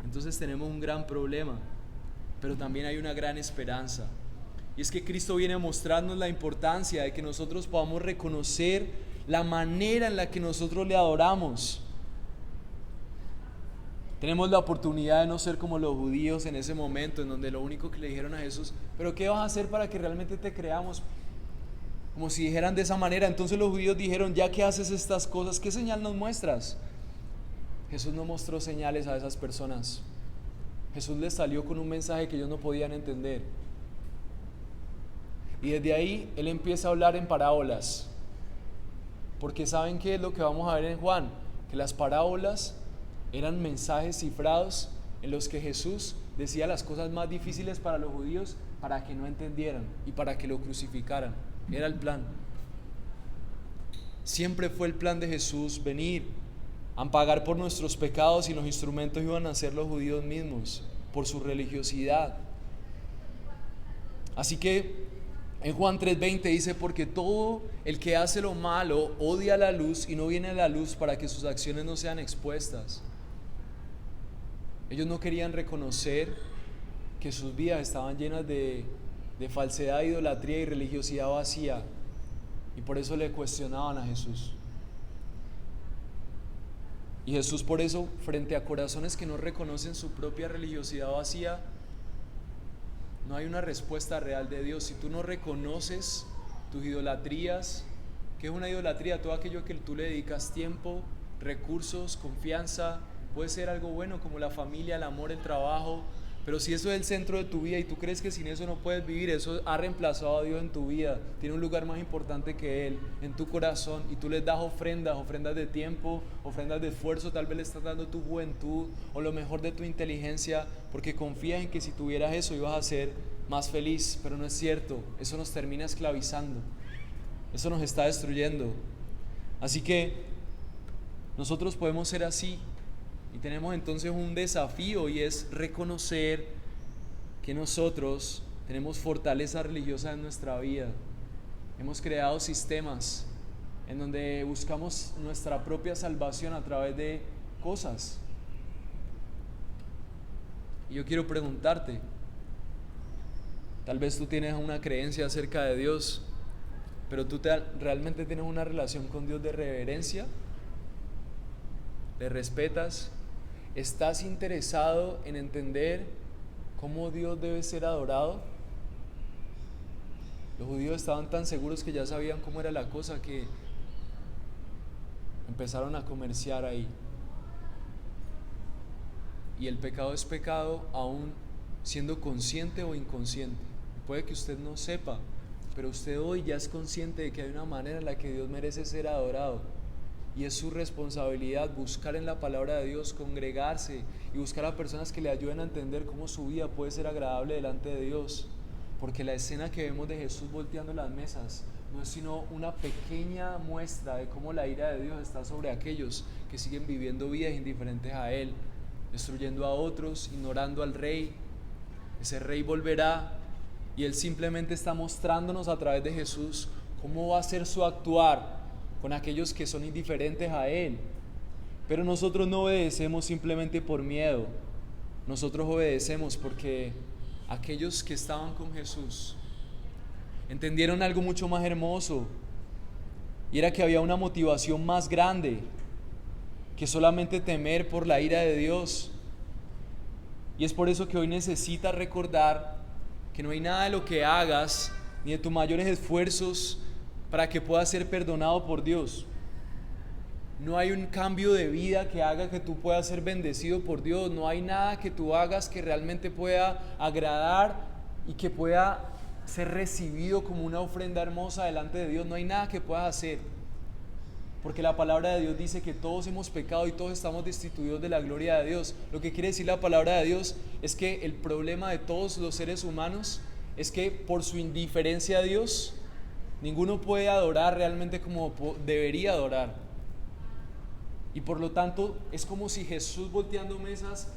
Entonces tenemos un gran problema, pero también hay una gran esperanza. Y es que Cristo viene a mostrarnos la importancia de que nosotros podamos reconocer la manera en la que nosotros le adoramos. Tenemos la oportunidad de no ser como los judíos en ese momento, en donde lo único que le dijeron a Jesús, pero ¿qué vas a hacer para que realmente te creamos? Como si dijeran de esa manera. Entonces los judíos dijeron, ya que haces estas cosas, ¿qué señal nos muestras? Jesús no mostró señales a esas personas. Jesús les salió con un mensaje que ellos no podían entender. Y desde ahí Él empieza a hablar en parábolas. Porque ¿saben qué es lo que vamos a ver en Juan? Que las parábolas eran mensajes cifrados en los que Jesús decía las cosas más difíciles para los judíos para que no entendieran y para que lo crucificaran. Era el plan. Siempre fue el plan de Jesús venir a pagar por nuestros pecados, y los instrumentos iban a ser los judíos mismos por su religiosidad. Así que en Juan 3:20 dice, porque todo el que hace lo malo odia la luz y no viene a la luz para que sus acciones no sean expuestas. Ellos no querían reconocer que sus vidas estaban llenas de falsedad, idolatría y religiosidad vacía, y por eso le cuestionaban a Jesús. Y Jesús por eso, frente a corazones que no reconocen su propia religiosidad vacía, no hay una respuesta real de Dios. Si tú no reconoces tus idolatrías, ¿qué es una idolatría? Todo aquello que tú le dedicas tiempo, recursos, confianza, puede ser algo bueno como la familia, el amor, el trabajo, pero si eso es el centro de tu vida y tú crees que sin eso no puedes vivir, eso ha reemplazado a Dios en tu vida, tiene un lugar más importante que Él en tu corazón, y tú les das ofrendas de tiempo, ofrendas de esfuerzo, tal vez le estás dando tu juventud o lo mejor de tu inteligencia, porque confías en que si tuvieras eso ibas a ser más feliz, pero no es cierto, eso nos termina esclavizando, eso nos está destruyendo. Así que nosotros podemos ser así. Y tenemos entonces un desafío, y es reconocer que nosotros tenemos fortaleza religiosa en nuestra vida. Hemos creado sistemas en donde buscamos nuestra propia salvación a través de cosas. Y yo quiero preguntarte, tal vez tú tienes una creencia acerca de Dios, pero tú realmente tienes una relación con Dios de reverencia, le respetas. ¿Estás interesado en entender cómo Dios debe ser adorado? Los judíos estaban tan seguros que ya sabían cómo era la cosa que empezaron a comerciar ahí. Y el pecado es pecado aún siendo consciente o inconsciente. Puede que usted no sepa, pero usted hoy ya es consciente de que hay una manera en la que Dios merece ser adorado. Y es su responsabilidad buscar en la palabra de Dios, congregarse y buscar a personas que le ayuden a entender cómo su vida puede ser agradable delante de Dios. Porque la escena que vemos de Jesús volteando las mesas no es sino una pequeña muestra de cómo la ira de Dios está sobre aquellos que siguen viviendo vidas indiferentes a Él, destruyendo a otros, ignorando al Rey. Ese Rey volverá y Él simplemente está mostrándonos a través de Jesús cómo va a ser su actuar con aquellos que son indiferentes a Él. Pero nosotros no obedecemos simplemente por miedo, nosotros obedecemos porque aquellos que estaban con Jesús entendieron algo mucho más hermoso, y era que había una motivación más grande que solamente temer por la ira de Dios. Y es por eso que hoy necesitas recordar que no hay nada de lo que hagas ni de tus mayores esfuerzos para que puedas ser perdonado por Dios. No hay un cambio de vida que haga que tú puedas ser bendecido por Dios. No hay nada que tú hagas que realmente pueda agradar y que pueda ser recibido como una ofrenda hermosa delante de Dios. No hay nada que puedas hacer, porque la palabra de Dios dice que todos hemos pecado y todos estamos destituidos de la gloria de Dios. Lo que quiere decir la palabra de Dios es que el problema de todos los seres humanos es que por su indiferencia a Dios, ninguno puede adorar realmente como debería adorar. Y por lo tanto es como si Jesús volteando mesas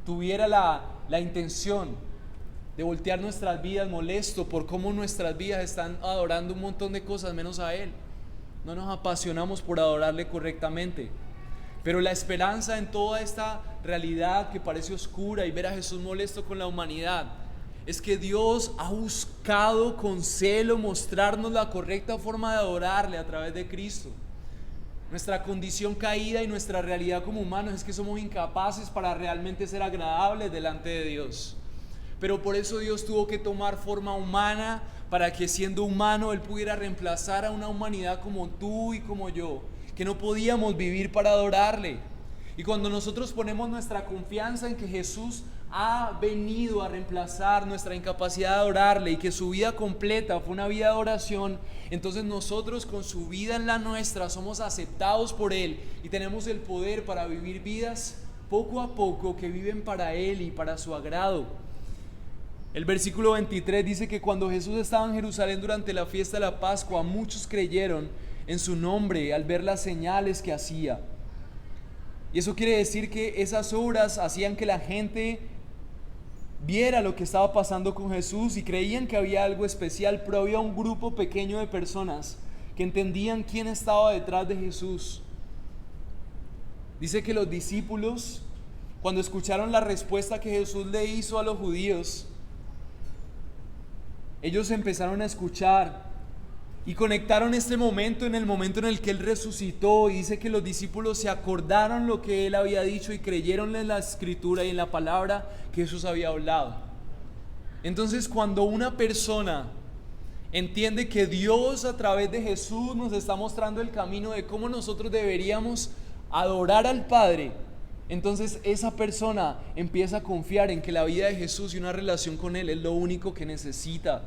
tuviera la intención de voltear nuestras vidas, molesto por cómo nuestras vidas están adorando un montón de cosas menos a Él. No nos apasionamos por adorarle correctamente. Pero la esperanza en toda esta realidad que parece oscura y ver a Jesús molesto con la humanidad es que Dios ha buscado con celo mostrarnos la correcta forma de adorarle a través de Cristo. Nuestra condición caída y nuestra realidad como humanos es que somos incapaces para realmente ser agradables delante de Dios. Pero por eso Dios tuvo que tomar forma humana, para que siendo humano Él pudiera reemplazar a una humanidad como tú y como yo, que no podíamos vivir para adorarle. Y cuando nosotros ponemos nuestra confianza en que Jesús ha venido a reemplazar nuestra incapacidad de adorarle y que su vida completa fue una vida de oración, entonces nosotros con su vida en la nuestra somos aceptados por Él y tenemos el poder para vivir vidas poco a poco que viven para Él y para su agrado. El versículo 23 dice que cuando Jesús estaba en Jerusalén durante la fiesta de la Pascua, muchos creyeron en su nombre al ver las señales que hacía. Y eso quiere decir que esas obras hacían que la gente viera lo que estaba pasando con Jesús y creían que había algo especial, pero había un grupo pequeño de personas que entendían quién estaba detrás de Jesús. Dice que los discípulos, cuando escucharon la respuesta que Jesús le hizo a los judíos, ellos empezaron a escuchar y conectaron este momento en el momento en el que Él resucitó, y dice que los discípulos se acordaron lo que Él había dicho y creyeron en la escritura y en la palabra que Jesús había hablado. Entonces, cuando una persona entiende que Dios a través de Jesús nos está mostrando el camino de cómo nosotros deberíamos adorar al Padre, entonces esa persona empieza a confiar en que la vida de Jesús y una relación con Él es lo único que necesita.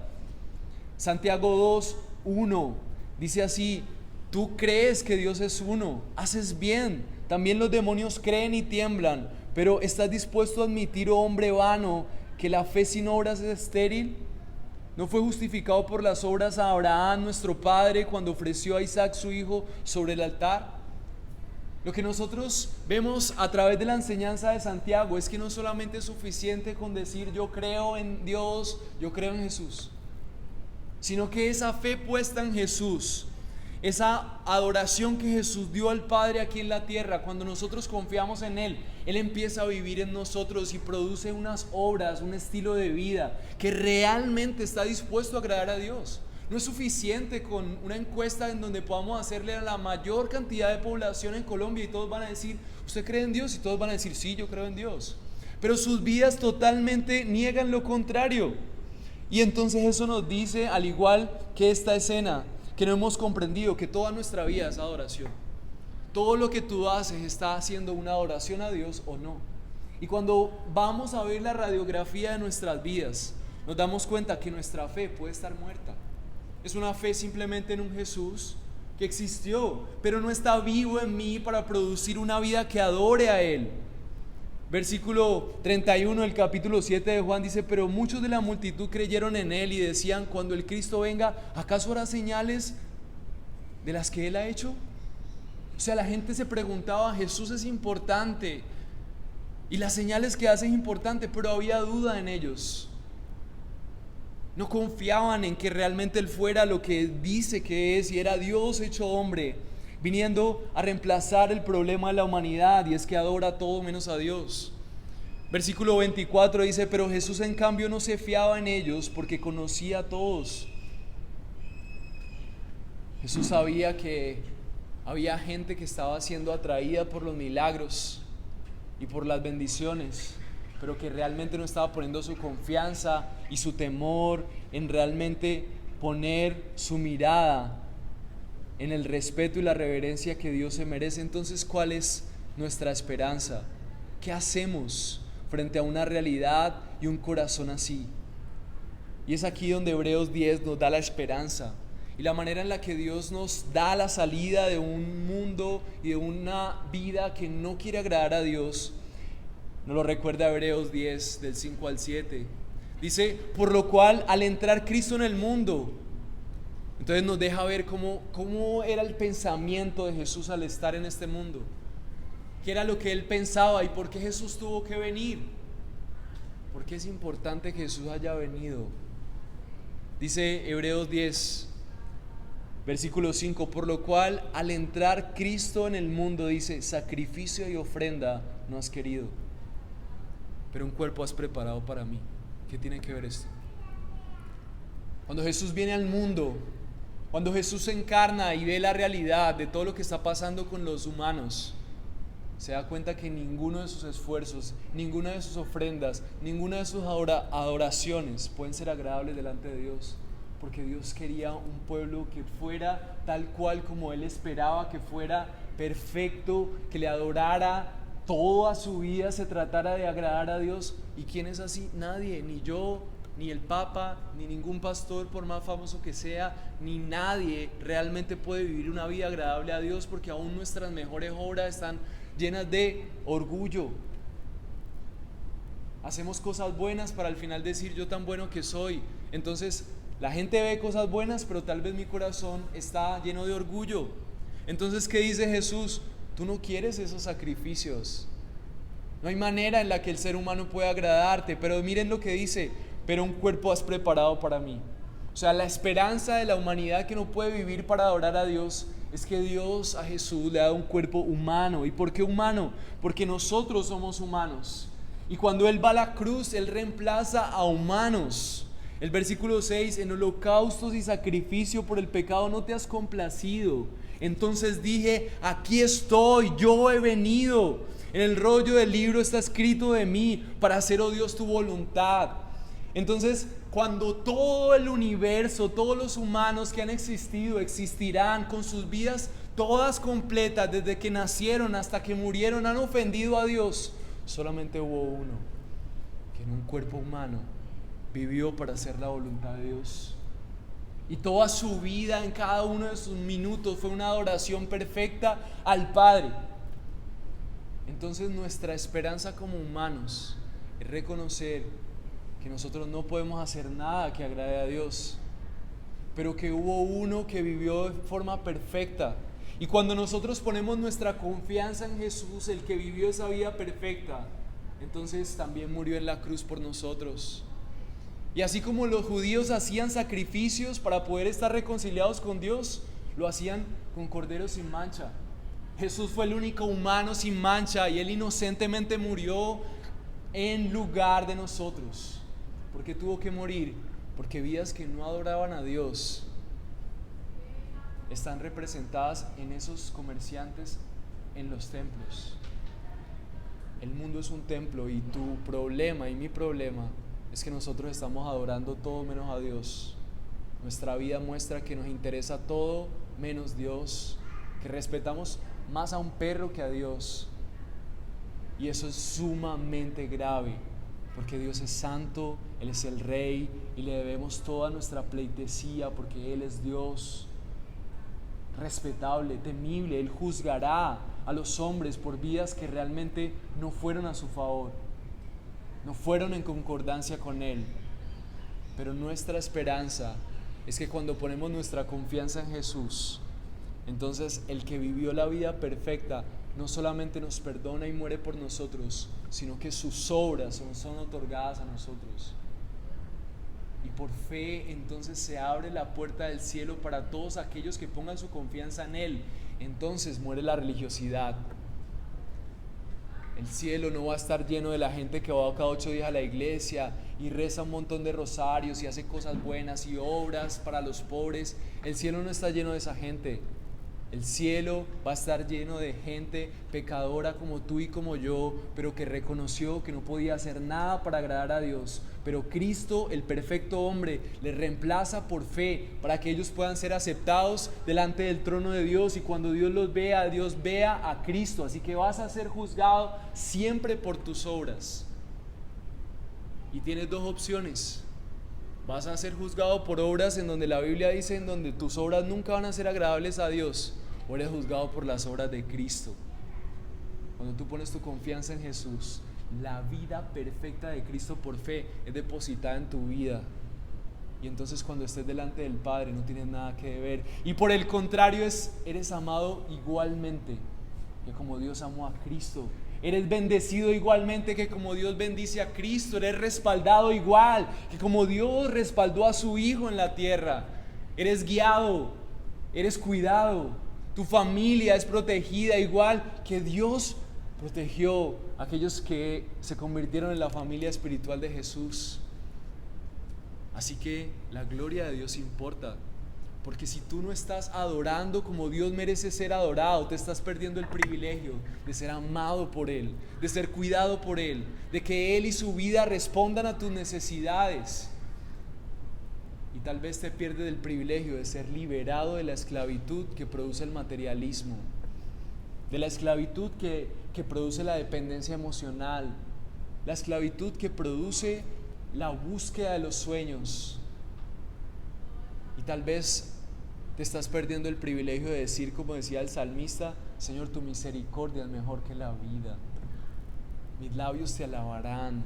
Santiago 2:1 dice así: tú crees que Dios es uno, haces bien, también los demonios creen y tiemblan, pero ¿estás dispuesto a admitir, oh hombre vano, que la fe sin obras es estéril? ¿No fue justificado por las obras a Abraham, nuestro padre, cuando ofreció a Isaac su hijo sobre el altar? Lo que nosotros vemos a través de la enseñanza de Santiago es que no solamente es suficiente con decir yo creo en Dios, yo creo en Jesús, sino que esa fe puesta en Jesús, esa adoración que Jesús dio al Padre aquí en la tierra, cuando nosotros confiamos en Él, Él empieza a vivir en nosotros y produce unas obras, un estilo de vida que realmente está dispuesto a agradar a Dios. No es suficiente con una encuesta en donde podamos hacerle a la mayor cantidad de población en Colombia y todos van a decir, ¿usted cree en Dios? Y todos van a decir, sí, yo creo en Dios. Pero sus vidas totalmente niegan lo contrario. Y entonces eso nos dice, al igual que esta escena, que no hemos comprendido que toda nuestra vida es adoración. Todo lo que tú haces está haciendo una adoración a Dios o no. Y cuando vamos a ver la radiografía de nuestras vidas, nos damos cuenta que nuestra fe puede estar muerta. Es una fe simplemente en un Jesús que existió, pero no está vivo en mí para producir una vida que adore a Él. Versículo 31 del capítulo 7 de Juan dice: pero muchos de la multitud creyeron en Él y decían, cuando el Cristo venga, ¿acaso hará señales de las que Él ha hecho? O sea, la gente se preguntaba, Jesús es importante y las señales que hace es importante, pero había duda en ellos. No confiaban en que realmente Él fuera lo que dice que es, y era Dios hecho hombre, viniendo a reemplazar el problema de la humanidad, y es que adora todo menos a Dios. Versículo 24 dice: pero Jesús en cambio no se fiaba en ellos porque conocía a todos. Jesús sabía que había gente que estaba siendo atraída por los milagros y por las bendiciones, pero que realmente no estaba poniendo su confianza y su temor en realmente poner su mirada en el respeto y la reverencia que Dios se merece. Entonces, ¿cuál es nuestra esperanza? ¿Qué hacemos frente a una realidad y un corazón así? Y es aquí donde Hebreos 10 nos da la esperanza y la manera en la que Dios nos da la salida de un mundo y de una vida que no quiere agradar a Dios. Nos lo recuerda Hebreos 10 del 5 al 7. Dice: por lo cual, al entrar Cristo en el mundo, entonces nos deja ver cómo era el pensamiento de Jesús al estar en este mundo. ¿Qué era lo que Él pensaba y por qué Jesús tuvo que venir? ¿Por qué es importante que Jesús haya venido? Dice Hebreos 10, versículo 5: por lo cual, al entrar Cristo en el mundo, dice, sacrificio y ofrenda no has querido, pero un cuerpo has preparado para mí. ¿Qué tiene que ver esto? Cuando Jesús viene al mundo, cuando Jesús se encarna y ve la realidad de todo lo que está pasando con los humanos, se da cuenta que ninguno de sus esfuerzos, ninguna de sus ofrendas, ninguna de sus adoraciones pueden ser agradables delante de Dios, porque Dios quería un pueblo que fuera tal cual como Él esperaba, que fuera perfecto, que le adorara toda su vida, se tratara de agradar a Dios. ¿Y quién es así? Nadie, ni yo, ni el Papa, ni ningún pastor, por más famoso que sea, ni nadie realmente puede vivir una vida agradable a Dios, porque aún nuestras mejores obras están llenas de orgullo. Hacemos cosas buenas para al final decir, yo tan bueno que soy. Entonces la gente ve cosas buenas, pero tal vez mi corazón está lleno de orgullo. Entonces, ¿qué dice Jesús? Tú no quieres esos sacrificios. No hay manera en la que el ser humano pueda agradarte. Pero miren lo que dice: pero un cuerpo has preparado para mí. O sea, la esperanza de la humanidad que no puede vivir para adorar a Dios es que Dios a Jesús le ha dado un cuerpo humano. ¿Y por qué humano? Porque nosotros somos humanos. Y cuando Él va a la cruz, Él reemplaza a humanos. El versículo 6: en holocaustos y sacrificio por el pecado no te has complacido. Entonces dije, aquí estoy, yo he venido. En el rollo del libro está escrito de mí para hacer, oh Dios, tu voluntad. Entonces, cuando todo el universo, todos los humanos que han existido, existirán con sus vidas todas completas, desde que nacieron hasta que murieron, han ofendido a Dios. Solamente hubo uno que en un cuerpo humano vivió para hacer la voluntad de Dios. Y toda su vida, en cada uno de sus minutos, fue una adoración perfecta al Padre. Entonces nuestra esperanza como humanos es reconocer que nosotros no podemos hacer nada que agrade a Dios, pero que hubo uno que vivió de forma perfecta. Y cuando nosotros ponemos nuestra confianza en Jesús, el que vivió esa vida perfecta, entonces también murió en la cruz por nosotros. Y así como los judíos hacían sacrificios para poder estar reconciliados con Dios, lo hacían con corderos sin mancha. Jesús fue el único humano sin mancha y Él inocentemente murió en lugar de nosotros. ¿Por qué tuvo que morir? Porque vidas que no adoraban a Dios están representadas en esos comerciantes en los templos. El mundo es un templo y tu problema y mi problema es que nosotros estamos adorando todo menos a Dios. Nuestra vida muestra que nos interesa todo menos Dios, que respetamos más a un perro que a Dios. Y eso es sumamente grave, porque Dios es santo, Él es el Rey y le debemos toda nuestra pleitesía porque Él es Dios. Respetable, temible, Él juzgará a los hombres por vidas que realmente no fueron a su favor, no fueron en concordancia con Él. Pero nuestra esperanza es que cuando ponemos nuestra confianza en Jesús, entonces el que vivió la vida perfecta no solamente nos perdona y muere por nosotros, sino que sus obras son otorgadas a nosotros. Y por fe entonces se abre la puerta del cielo para todos aquellos que pongan su confianza en Él. Entonces muere la religiosidad. El cielo no va a estar lleno de la gente que va cada 8 días a la iglesia y reza un montón de rosarios y hace cosas buenas y obras para los pobres. El cielo no está lleno de esa gente. El cielo va a estar lleno de gente pecadora como tú y como yo, pero que reconoció que no podía hacer nada para agradar a Dios. Pero Cristo, el perfecto hombre, le reemplaza por fe para que ellos puedan ser aceptados delante del trono de Dios. Y cuando Dios los vea, Dios vea a Cristo. Así que vas a ser juzgado siempre por tus obras. Y tienes dos opciones. Vas a ser juzgado por obras en donde la Biblia dice en donde tus obras nunca van a ser agradables a Dios, o eres juzgado por las obras de Cristo. Cuando tú pones tu confianza en Jesús, la vida perfecta de Cristo por fe es depositada en tu vida. Y entonces cuando estés delante del Padre no tienes nada que deber. Y por el contrario eres amado igualmente que como Dios amó a Cristo. Eres bendecido igualmente que como Dios bendice a Cristo. Eres respaldado igual que como Dios respaldó a su Hijo en la tierra. Eres guiado, eres cuidado. Tu familia es protegida igual que Dios protegió a aquellos que se convirtieron en la familia espiritual de Jesús. Así que la gloria de Dios importa. Porque si tú no estás adorando como Dios merece ser adorado, te estás perdiendo el privilegio de ser amado por Él, de ser cuidado por Él, de que Él y su vida respondan a tus necesidades. Y tal vez te pierdes el privilegio de ser liberado de la esclavitud que produce el materialismo, de la esclavitud que produce la dependencia emocional, la esclavitud que produce la búsqueda de los sueños. Y tal vez te estás perdiendo el privilegio de decir, como decía el salmista: Señor, tu misericordia es mejor que la vida. Mis labios te alabarán.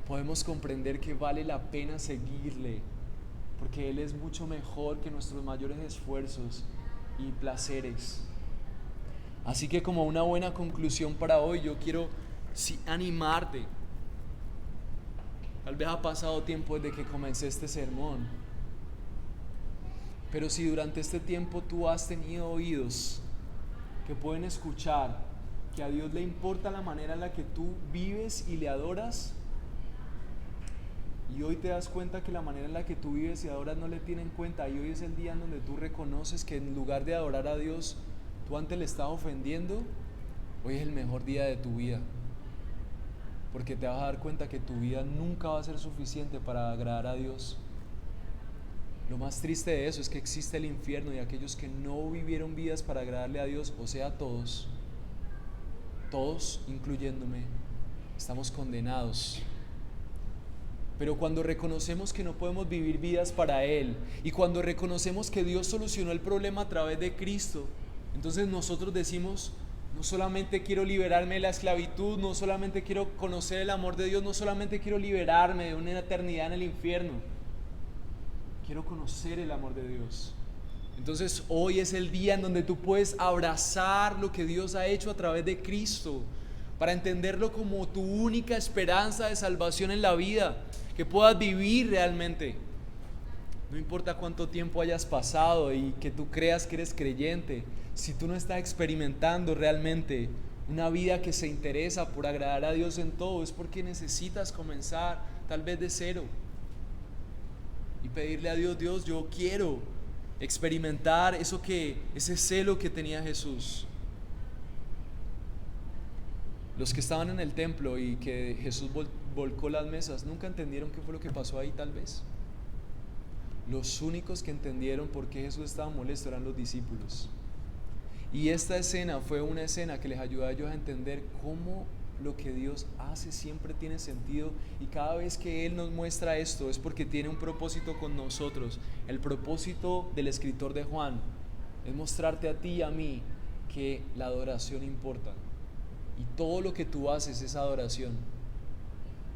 Podemos comprender que vale la pena seguirle, porque Él es mucho mejor que nuestros mayores esfuerzos y placeres. Así que como una buena conclusión para hoy, yo quiero animarte. Tal vez ha pasado tiempo desde que comencé este sermón, pero si durante este tiempo tú has tenido oídos que pueden escuchar que a Dios le importa la manera en la que tú vives y le adoras, y hoy te das cuenta que la manera en la que tú vives y adoras no le tiene en cuenta, y hoy es el día en donde tú reconoces que en lugar de adorar a Dios, tú antes le estás ofendiendo, hoy es el mejor día de tu vida. Porque te vas a dar cuenta que tu vida nunca va a ser suficiente para agradar a Dios. Lo más triste de eso es que existe el infierno y aquellos que no vivieron vidas para agradarle a Dios, o sea, todos, incluyéndome, estamos condenados. Pero cuando reconocemos que no podemos vivir vidas para Él y cuando reconocemos que Dios solucionó el problema a través de Cristo, entonces nosotros decimos: no solamente quiero liberarme de la esclavitud, no solamente quiero conocer el amor de Dios, no solamente quiero liberarme de una eternidad en el infierno, quiero conocer el amor de Dios. Entonces hoy es el día en donde tú puedes abrazar lo que Dios ha hecho a través de Cristo, para entenderlo como tu única esperanza de salvación en la vida, que puedas vivir realmente. No importa cuánto tiempo hayas pasado y que tú creas que eres creyente, si tú no estás experimentando realmente una vida que se interesa por agradar a Dios en todo, es porque necesitas comenzar tal vez de cero y pedirle a Dios: Dios, yo quiero experimentar ese celo que tenía Jesús. Los que estaban en el templo y que Jesús volcó las mesas, nunca entendieron qué fue lo que pasó ahí, tal vez. Los únicos que entendieron por qué Jesús estaba molesto eran los discípulos. Y esta escena fue una escena que les ayudó a ellos a entender cómo lo que Dios hace siempre tiene sentido, y cada vez que Él nos muestra esto es porque tiene un propósito con nosotros. El propósito del escritor de Juan es mostrarte a ti y a mí que la adoración importa, y todo lo que tú haces es adoración.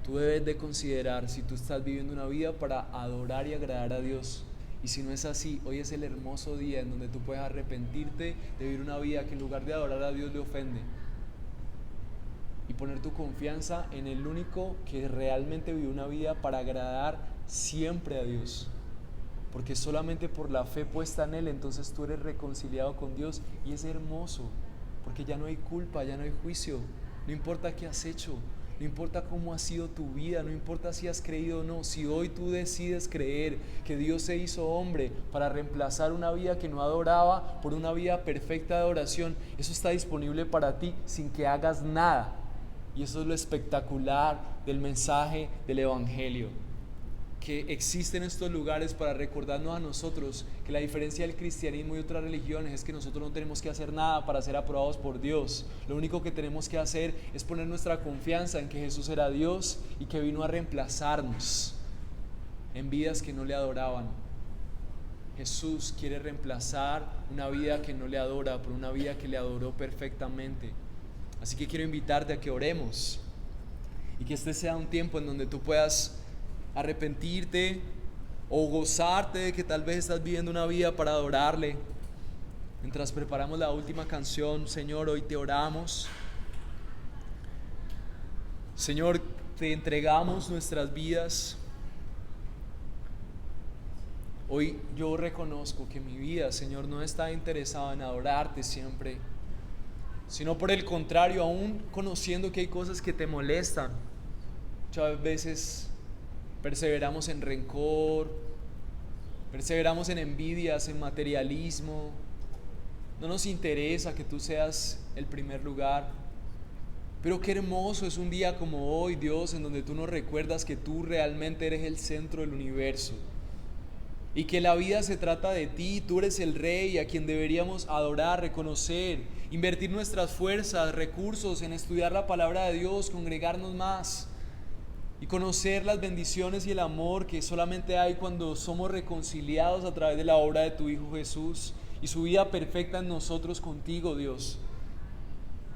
Tú debes de considerar si tú estás viviendo una vida para adorar y agradar a Dios, y si no es así, hoy es el hermoso día en donde tú puedes arrepentirte de vivir una vida que en lugar de adorar a Dios le ofende, y poner tu confianza en el único que realmente vivió una vida para agradar siempre a Dios, porque solamente por la fe puesta en Él entonces tú eres reconciliado con Dios, y es hermoso porque ya no hay culpa, ya no hay juicio. No importa qué has hecho, no importa cómo ha sido tu vida, no importa si has creído o no. Si hoy tú decides creer que Dios se hizo hombre para reemplazar una vida que no adoraba por una vida perfecta de adoración, eso está disponible para ti sin que hagas nada. Y eso es lo espectacular del mensaje del Evangelio, que existen estos lugares para recordarnos a nosotros que la diferencia del cristianismo y otras religiones es que nosotros no tenemos que hacer nada para ser aprobados por Dios. Lo único que tenemos que hacer es poner nuestra confianza en que Jesús era Dios y que vino a reemplazarnos en vidas que no le adoraban. Jesús quiere reemplazar una vida que no le adora por una vida que le adoró perfectamente. Así que quiero invitarte a que oremos y que este sea un tiempo en donde tú puedas arrepentirte o gozarte de que tal vez estás viviendo una vida para adorarle. Mientras preparamos la última canción, Señor, hoy te oramos. Señor, te entregamos nuestras vidas. Hoy yo reconozco que mi vida, Señor, no está interesada en adorarte siempre, sino por el contrario, aún conociendo que hay cosas que te molestan, muchas veces perseveramos en rencor, perseveramos en envidias, en materialismo. No nos interesa que tú seas el primer lugar. Pero qué hermoso es un día como hoy, Dios, en donde tú nos recuerdas que tú realmente eres el centro del universo y que la vida se trata de ti. Tú eres el Rey a quien deberíamos adorar, reconocer, invertir nuestras fuerzas, recursos en estudiar la palabra de Dios, congregarnos más y conocer las bendiciones y el amor que solamente hay cuando somos reconciliados a través de la obra de tu Hijo Jesús y su vida perfecta en nosotros contigo, Dios.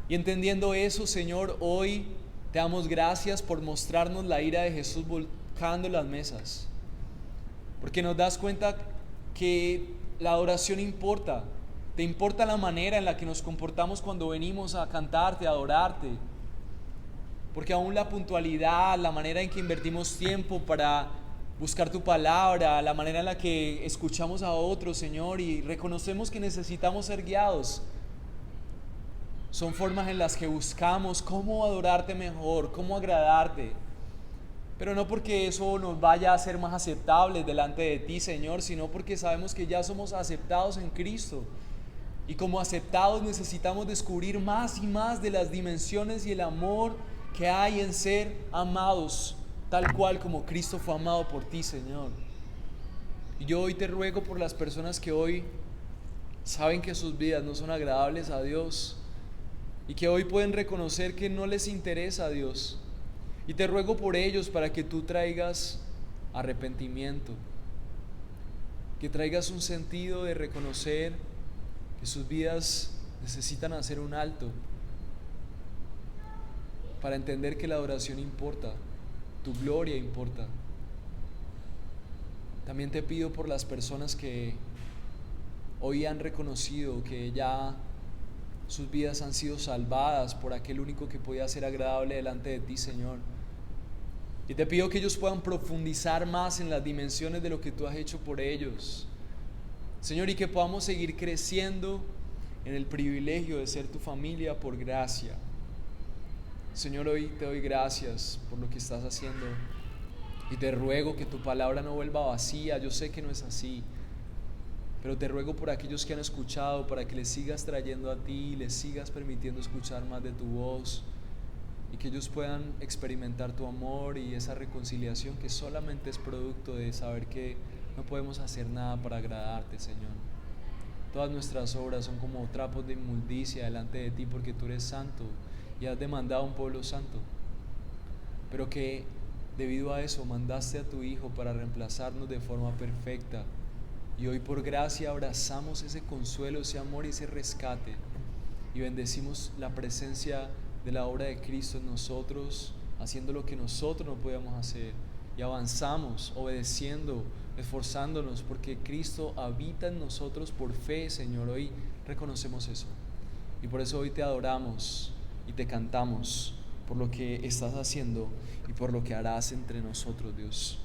Y entendiendo eso, Señor, hoy te damos gracias por mostrarnos la ira de Jesús volcando las mesas, porque nos das cuenta que la adoración importa. Te importa la manera en la que nos comportamos cuando venimos a cantarte, a adorarte. Porque aún la puntualidad, la manera en que invertimos tiempo para buscar tu palabra, la manera en la que escuchamos a otros, Señor, y reconocemos que necesitamos ser guiados, son formas en las que buscamos cómo adorarte mejor, cómo agradarte. Pero no porque eso nos vaya a hacer más aceptables delante de ti, Señor, sino porque sabemos que ya somos aceptados en Cristo. Y como aceptados necesitamos descubrir más y más de las dimensiones y el amor que hay en ser amados, tal cual como Cristo fue amado por ti, Señor. Y yo hoy te ruego por las personas que hoy saben que sus vidas no son agradables a Dios y que hoy pueden reconocer que no les interesa a Dios. Y te ruego por ellos para que tú traigas arrepentimiento, que traigas un sentido de reconocer que sus vidas necesitan hacer un alto para entender que la adoración importa, tu gloria importa. También te pido por las personas que hoy han reconocido que ya sus vidas han sido salvadas por aquel único que podía ser agradable delante de ti, Señor. Y te pido que ellos puedan profundizar más en las dimensiones de lo que tú has hecho por ellos, Señor, y que podamos seguir creciendo en el privilegio de ser tu familia por gracia. Señor, hoy te doy gracias por lo que estás haciendo y te ruego que tu palabra no vuelva vacía. Yo sé que no es así, pero te ruego por aquellos que han escuchado, para que les sigas trayendo a ti, les sigas permitiendo escuchar más de tu voz, y que ellos puedan experimentar tu amor y esa reconciliación que solamente es producto de saber que no podemos hacer nada para agradarte, Señor. Todas nuestras obras son como trapos de inmundicia delante de ti, porque tú eres santo y has demandado un pueblo santo, pero que debido a eso mandaste a tu Hijo para reemplazarnos de forma perfecta. Y hoy por gracia abrazamos ese consuelo, ese amor y ese rescate, y bendecimos la presencia de la obra de Cristo en nosotros, haciendo lo que nosotros no podíamos hacer, y avanzamos obedeciendo, esforzándonos, porque Cristo habita en nosotros por fe, Señor. Hoy reconocemos eso, y por eso hoy te adoramos y te cantamos por lo que estás haciendo y por lo que harás entre nosotros, Dios.